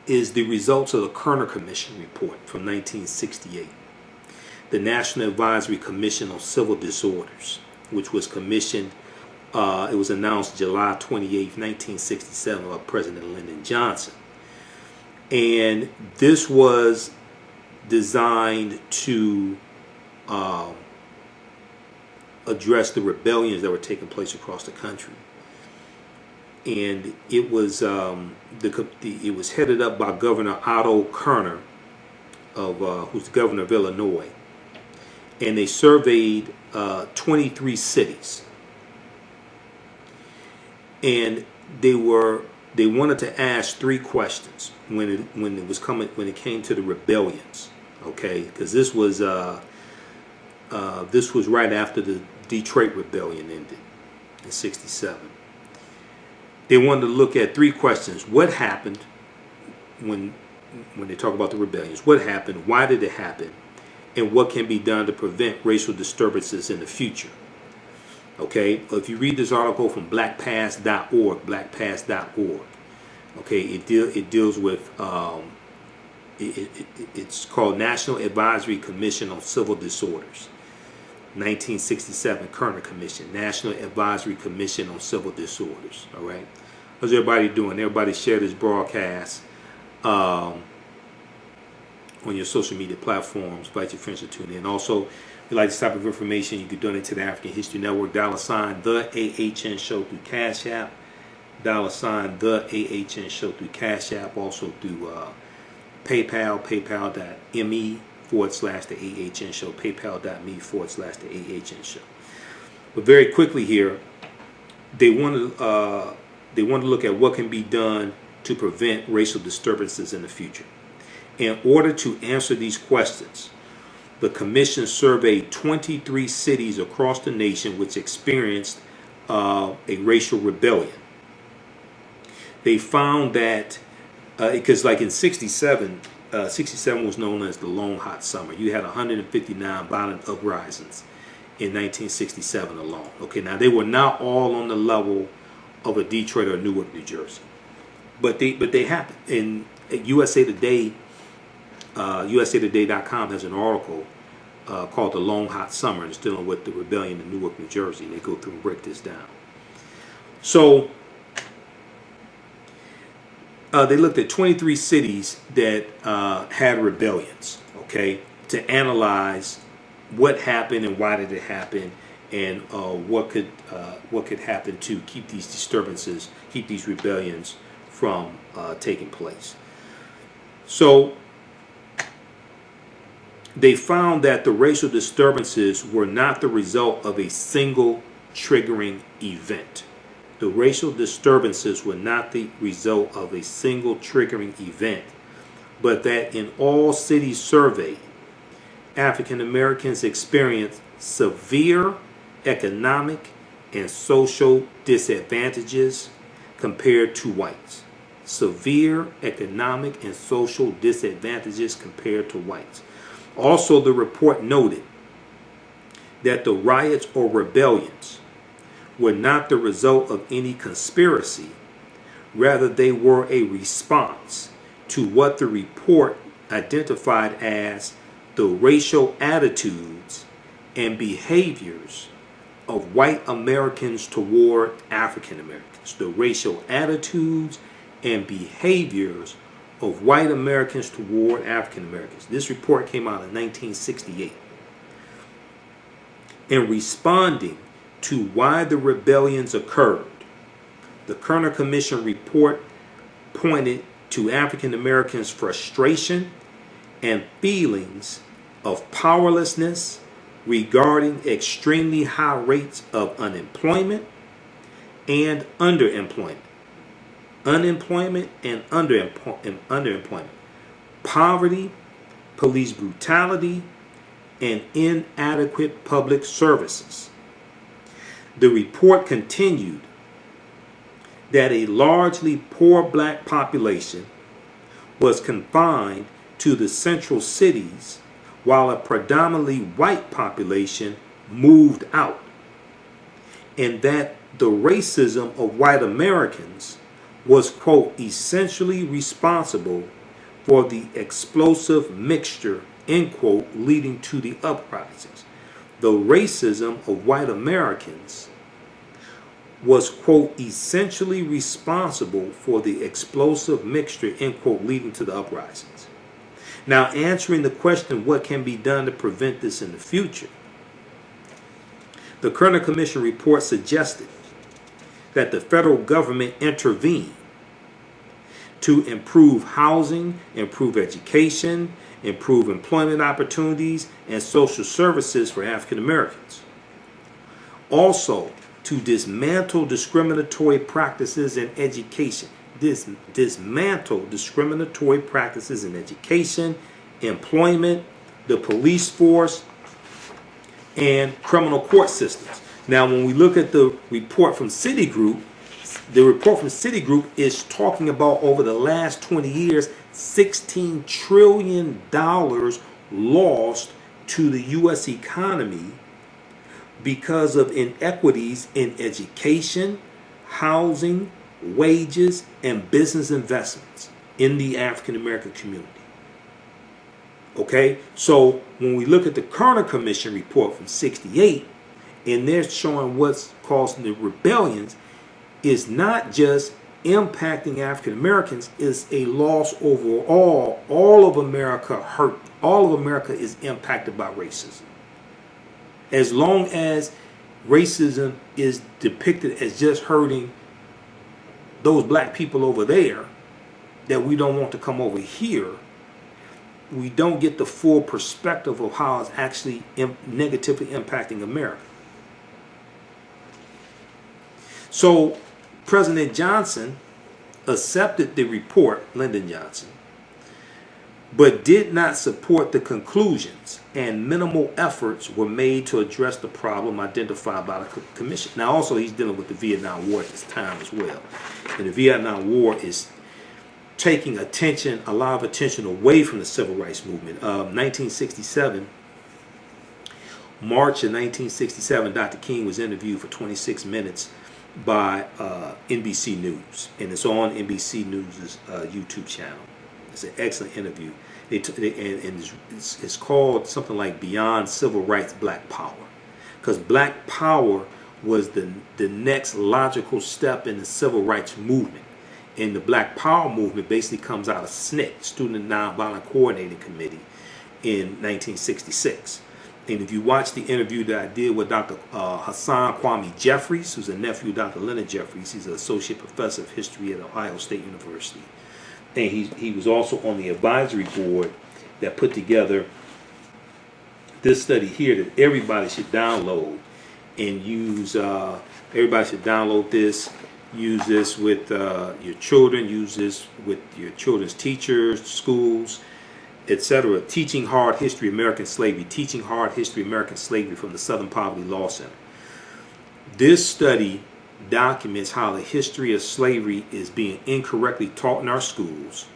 is the results of the Kerner Commission report from 1968. The National Advisory Commission on Civil Disorders, which was commissioned, it was announced July 28, 1967 by President Lyndon Johnson. And this was designed to address the rebellions that were taking place across the country. And it was it was headed up by Governor Otto Kerner, who's the governor of Illinois. And they surveyed 23 cities, and they wanted to ask 3 questions when it came to the rebellions. Okay, because this was right after the Detroit Rebellion ended in '67. They wanted to look at 3 questions: what happened when they talk about the rebellions? What happened? Why did it happen? And what can be done to prevent racial disturbances in the future? Okay, if you read this article from blackpast.org, okay, it deals with it's called National Advisory Commission on Civil Disorders, 1967 Kerner Commission, National Advisory Commission on Civil Disorders. All right, how's everybody doing? Everybody share this broadcast on your social media platforms. Invite your friends to tune in. Also, if you like this type of information, you can donate to the African History Network, $ the AHN Show through Cash App, $ the AHN Show through Cash App, also through PayPal, paypal.me/the AHN Show, paypal.me/the AHN Show. But very quickly here, they want to look at what can be done to prevent racial disturbances in the future. In order to answer these questions, the Commission surveyed 23 cities across the nation which experienced a racial rebellion. They found that, because like in '67, 67 was known as the Long Hot Summer. You had 159 violent uprisings in 1967 alone. Okay, now they were not all on the level of a Detroit or Newark, New Jersey, but they happened. In USA Today, USAtoday.com has an article called "The Long Hot Summer." It's dealing with the rebellion in Newark, New Jersey. They go through and break this down. So they looked at 23 cities that had rebellions, okay, to analyze what happened and why did it happen, and what could happen to keep these disturbances, keep these rebellions from taking place. So they found that the racial disturbances were not the result of a single triggering event. The racial disturbances were not the result of a single triggering event, but that in all cities surveyed, African Americans experienced severe economic and social disadvantages compared to whites. Severe economic and social disadvantages compared to whites. Also, the report noted that the riots or rebellions were not the result of any conspiracy. Rather, they were a response to what the report identified as the racial attitudes and behaviors of white Americans toward African Americans. The racial attitudes and behaviors of white Americans toward African Americans. This report came out in 1968. In responding to why the rebellions occurred, the Kerner Commission report pointed to African Americans' frustration and feelings of powerlessness regarding extremely high rates of unemployment and underemployment. Unemployment and underemployment. Poverty, police brutality, and inadequate public services. The report continued that a largely poor black population was confined to the central cities while a predominantly white population moved out, and that the racism of white Americans was, quote, essentially responsible for the explosive mixture, end quote, leading to the uprisings. The racism of white Americans was, quote, essentially responsible for the explosive mixture, end quote, leading to the uprisings. Now, answering the question, what can be done to prevent this in the future? The Kerner Commission report suggested that the federal government intervene to improve housing, improve education, improve employment opportunities, and social services for African Americans. Also, to dismantle discriminatory practices in education. Dismantle discriminatory practices in education, employment, the police force, and criminal court systems. Now, when we look at the report from Citigroup, the report from Citigroup is talking about over the last 20 years, $16 trillion lost to the U.S. economy because of inequities in education, housing, wages, and business investments in the African American community. Okay, so when we look at the Kerner Commission report from '68, and they're showing what's causing the rebellions, is not just impacting African Americans, is a loss overall. All of America hurt. All of America is impacted by racism. As long as racism is depicted as just hurting those black people over there that we don't want to come over here, we don't get the full perspective of how it's actually negatively impacting America. So President Johnson accepted the report, Lyndon Johnson, but did not support the conclusions, and minimal efforts were made to address the problem identified by the commission. Now, also, he's dealing with the Vietnam War at this time as well. And the Vietnam War is taking attention, a lot of attention away from the civil rights movement. 1967, March of 1967, Dr. King was interviewed for 26 minutes by NBC News, and it's on NBC News' YouTube channel. It's an excellent interview. It's called something like Beyond Civil Rights, Black Power, because Black Power was the next logical step in the civil rights movement. And the Black Power movement basically comes out of SNCC, Student Nonviolent Coordinating Committee, in 1966. And if you watch the interview that I did with Dr. Hassan Kwame Jeffries, who's a nephew of Dr. Leonard Jeffries, he's an associate professor of history at Ohio State University. And he was also on the advisory board that put together this study here that everybody should download and use. Everybody should download this, use this with your children, use this with your children's teachers, schools, etc. Teaching Hard History American Slavery, Teaching Hard History American Slavery from the Southern Poverty Law Center. This study documents how the history of slavery is being incorrectly taught in our schools,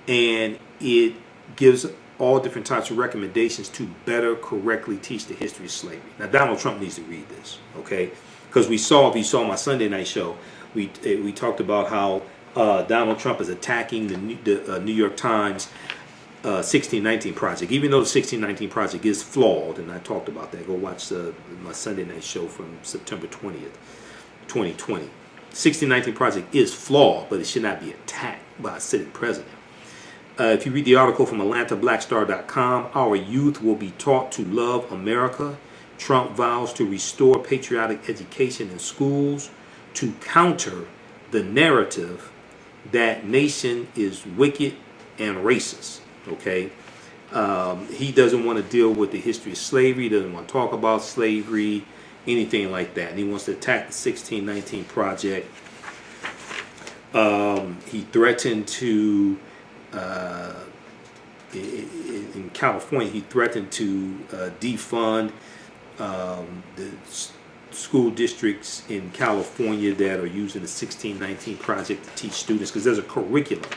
and it gives all different types of recommendations to better correctly teach the history of slavery. Now, Donald Trump needs to read this, okay? Because we saw, if you saw my Sunday night show, we talked about how Donald Trump is attacking the New York Times 1619 project, even though the 1619 project is flawed, and I talked about that. Go watch my Sunday night show from September 20th, 2020. 1619 project is flawed, but it should not be attacked by a sitting president. If you read the article from AtlantaBlackStar.com, our youth will be taught to love America. Trump vows to restore patriotic education in schools to counter the narrative that nation is wicked and racist. Okay, he doesn't want to deal with the history of slavery. He doesn't want to talk about slavery, anything like that. And he wants to attack the 1619 project. He threatened to, in California, he threatened to defund the school districts in California that are using the 1619 project to teach students, because there's a curriculum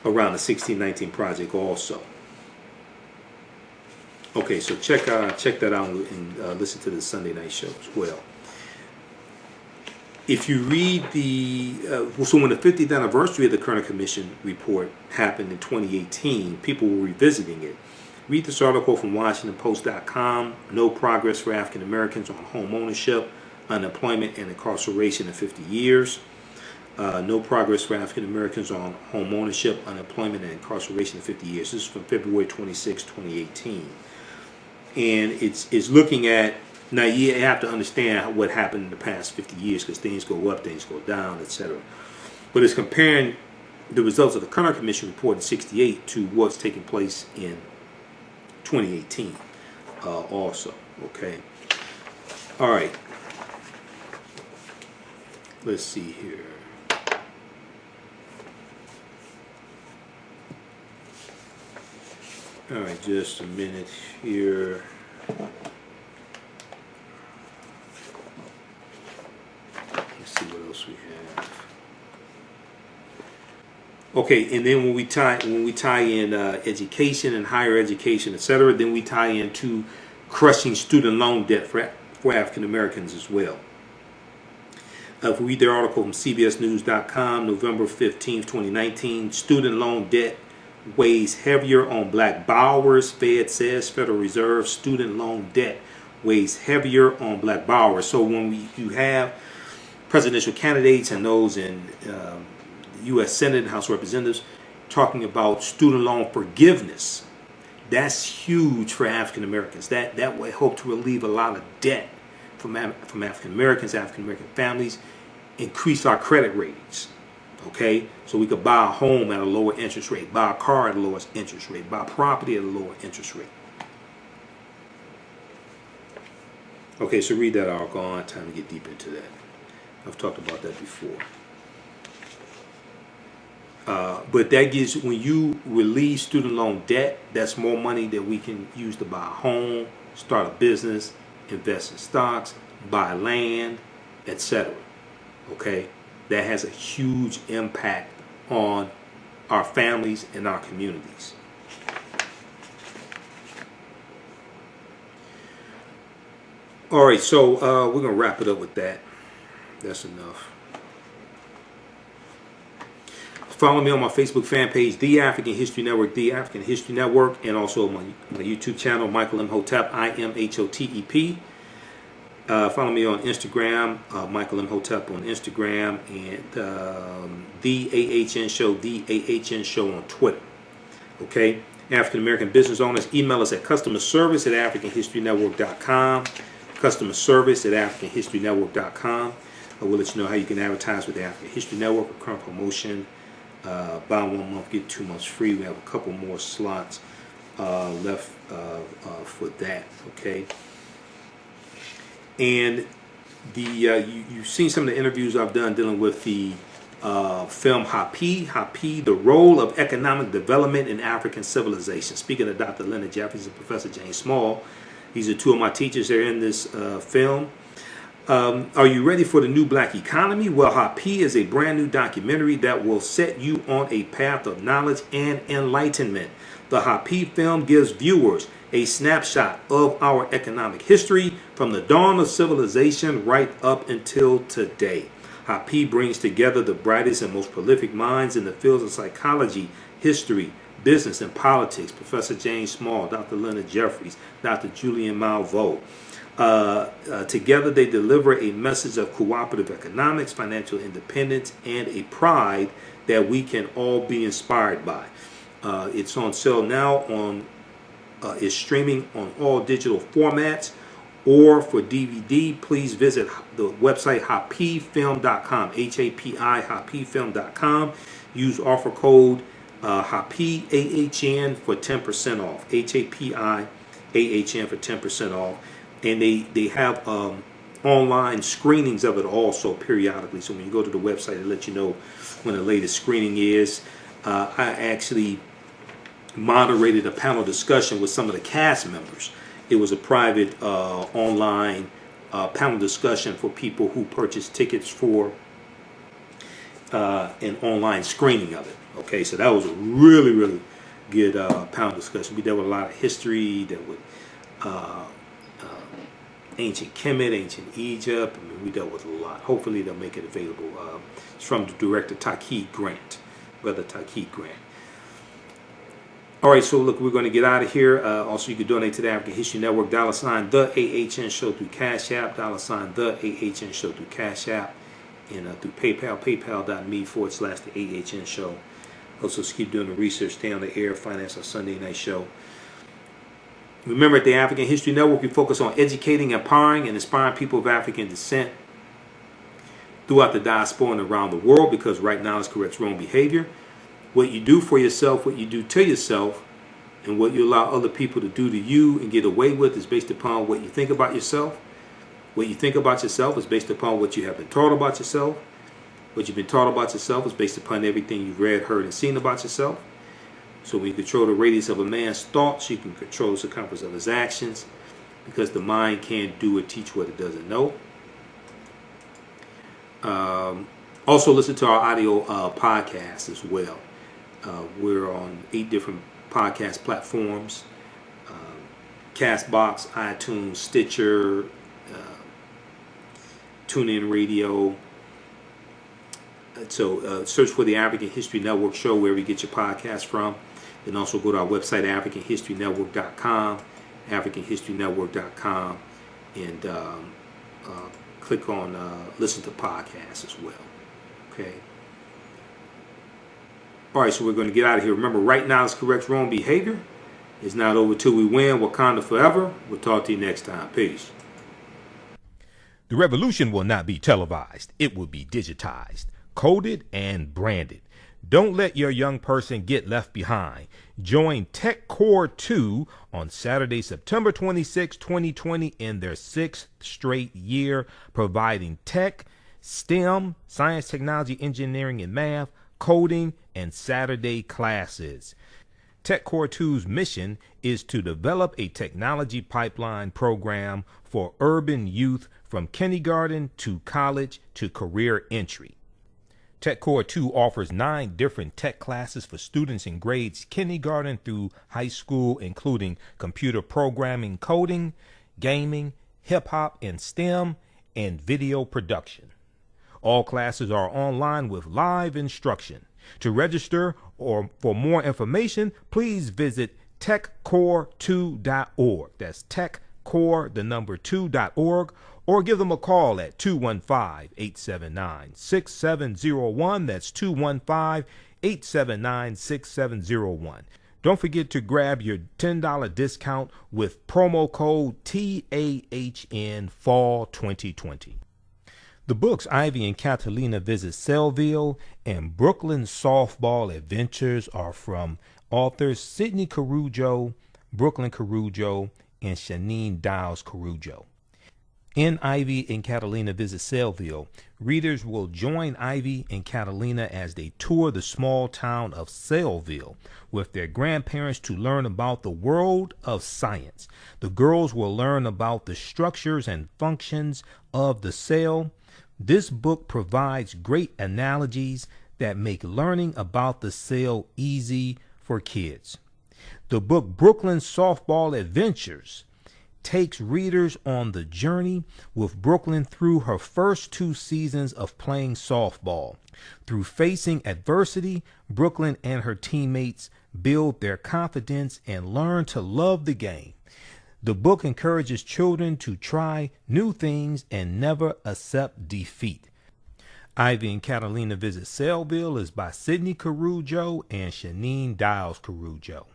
around the 1619 project also. Okay, so check that out and listen to the Sunday night show as well. If you read so when the 50th anniversary of the Kerner Commission report happened in 2018, people were revisiting it. Read this article from WashingtonPost.com, No Progress for African Americans on Home Ownership, Unemployment, and Incarceration in 50 Years. No progress for African Americans on home ownership, unemployment, and incarceration in 50 years. This is from February 26, 2018. And it's looking at, now you have to understand what happened in the past 50 years, because things go up, things go down, etc. But it's comparing the results of the Kerner Commission report in 68 to what's taking place in 2018 also. Okay. All right. Let's see here. All right, just a minute here. Let's see what else we have. Okay, and then when we tie in education and higher education, etc., then we tie into crushing student loan debt for African Americans as well. If we read their article from CBSNews.com, November 15th, 2019, student loan debt weighs heavier on black borrowers. Fed says Federal Reserve student loan debt weighs heavier on black borrowers. So when you have presidential candidates and those in the U.S. Senate and House of Representatives talking about student loan forgiveness, that's huge for African Americans. That will help to relieve a lot of debt from African Americans, African American families, increase our credit ratings. Okay, so we could buy a home at a lower interest rate, buy a car at a lower interest rate, buy property at a lower interest rate. Okay, so read that article on. Time to get deep into that. I've talked about that before. But that gives, when you relieve student loan debt, that's more money that we can use to buy a home, start a business, invest in stocks, buy land, etc. Okay? That has a huge impact on our families and our communities. All right, so we're going to wrap it up with that. That's enough. Follow me on my Facebook fan page, The African History Network, The African History Network, and also my YouTube channel, Michael Imhotep, IMHOTEP. Follow me on Instagram, Michael Imhotep on Instagram, and The AHN Show, The AHN Show on Twitter. Okay? African American business owners, email us at customerservice@africanhistorynetwork.com. Customerservice@africanhistorynetwork.com. We'll let you know how you can advertise with the African History Network, a current promotion. Buy 1 month, get 2 months free. We have a couple more slots left for that. Okay. And you've seen some of the interviews I've done dealing with the film Hapi, the role of economic development in African civilization. Speaking of Dr. Leonard Jeffries and Professor James Small, these are two of my teachers. They're in this film. Are you ready for the new black economy? Well, Happy is a brand new documentary that will set you on a path of knowledge and enlightenment. The Happy film gives viewers a snapshot of our economic history from the dawn of civilization right up until today. Happy brings together the brightest and most prolific minds in the fields of psychology, history, business, and politics. Professor James Small, Dr. Leonard Jeffries, Dr. Julian Malveaux. Together they deliver a message of cooperative economics, financial independence, and a pride that we can all be inspired by. It's on sale now is streaming on all digital formats, or for DVD, please visit the website happyfilm.com, H-A-P-I, happyfilm.com. Use offer code HAPPY, AHN for 10% off, H-A-P-I, AHN for 10% off. And they have online screenings of it also periodically. So when you go to the website, it lets you know when the latest screening is. I actually moderated a panel discussion with some of the cast members. It was a private online panel discussion for people who purchased tickets for an online screening of it. Okay, so that was a really, really good panel discussion. We dealt with a lot of history, dealt with ancient Kemet, ancient Egypt. I mean, we dealt with a lot. Hopefully they'll make it available. It's from the director Takeed Grant, Brother Takeed Grant. All right, so look, we're going to get out of here. Also, you can donate to the African History Network, $, the AHN Show through Cash App, $, the AHN Show through Cash App, and through PayPal, paypal.me/the AHN Show. Also, just keep doing the research, stay on the air, finance our Sunday night show. Remember, at the African History Network, we focus on educating, empowering, and inspiring people of African descent throughout the diaspora and around the world, because right now it corrects wrong behavior. What you do for yourself, what you do to yourself, and what you allow other people to do to you and get away with is based upon what you think about yourself. What you think about yourself is based upon what you have been taught about yourself. What you've been taught about yourself is based upon everything you've read, heard, and seen about yourself. So when you control the radius of a man's thoughts, you can control the circumference of his actions, because the mind can't do or teach what it doesn't know. Also, listen to our audio podcasts as well. We're on 8 different podcast platforms: Castbox, iTunes, Stitcher, TuneIn Radio. So search for the African History Network Show wherever you get your podcast from. Then also go to our website, AfricanHistoryNetwork.com, AfricanHistoryNetwork.com, and click on listen to podcasts as well. Okay. All right, so we're going to get out of here. Remember, right now is correct wrong behavior. It's not over till we win. Wakanda forever. We'll talk to you next time. Peace. The revolution will not be televised. It will be digitized, coded, and branded. Don't let your young person get left behind. Join Tech Core 2 on Saturday, September 26, 2020 in their 6th straight year, providing tech, STEM, science, technology, engineering, and math, coding, and Saturday classes. Tech Core 2's mission is to develop a technology pipeline program for urban youth from kindergarten to college to career entry. Tech Core 2 offers 9 different tech classes for students in grades kindergarten through high school, including computer programming, coding, gaming, hip-hop and STEM, and video production. All classes are online with live instruction. To register or for more information, please visit techcore2.org. That's techcore2.org, or give them a call at 215-879-6701. That's 215-879-6701. Don't forget to grab your $10 discount with promo code TAHN Fall 2020. The books Ivy and Catalina Visit Sellville and Brooklyn Softball Adventures are from authors Sidney Carujo, Brooklyn Carujo, and Shanine Dials Carujo. In Ivy and Catalina Visit Sellville, readers will join Ivy and Catalina as they tour the small town of Sellville with their grandparents to learn about the world of science. The girls will learn about the structures and functions of the cell. This book provides great analogies that make learning about the cell easy for kids. The book Brooklyn Softball Adventures takes readers on the journey with Brooklyn through her first 2 seasons of playing softball. Through facing adversity, Brooklyn and her teammates build their confidence and learn to love the game. The book encourages children to try new things and never accept defeat. Ivy and Catalina Visit Sellville is by Sidney Carujo and Shanine Dials Carujo.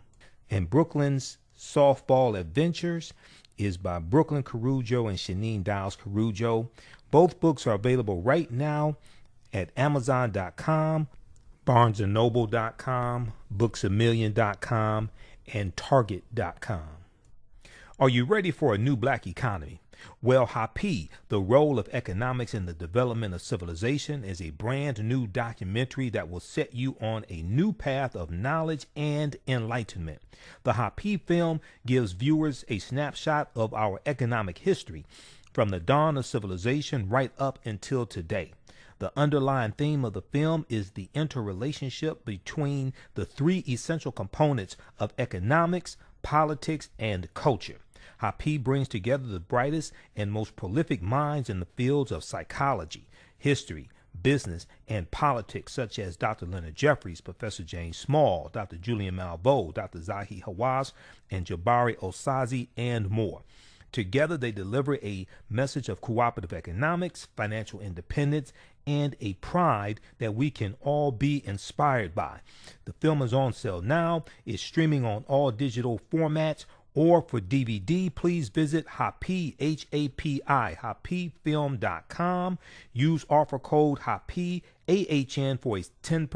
And Brooklyn's Softball Adventures is by Brooklyn Carujo and Shanine Dials Carujo. Both books are available right now at Amazon.com, BarnesandNoble.com, BooksAMillion.com, and Target.com. Are you ready for a new black economy? Well, Happy, the Role of Economics in the Development of Civilization is a brand new documentary that will set you on a new path of knowledge and enlightenment. The Happy film gives viewers a snapshot of our economic history from the dawn of civilization right up until today. The underlying theme of the film is the interrelationship between the 3 essential components of economics, politics, and culture. Happy brings together the brightest and most prolific minds in the fields of psychology, history, business, and politics, such as Dr. Leonard Jeffries, Professor James Small, Dr. Julian Malveaux, Dr. Zahi Hawass, and Jabari Osazi, and more. Together, they deliver a message of cooperative economics, financial independence, and a pride that we can all be inspired by. The film is on sale now. It's streaming on all digital formats. Or for DVD, please visit Happy, H-A-P-I, happyfilm.com. Use offer code HAPPY, AHN for a 10%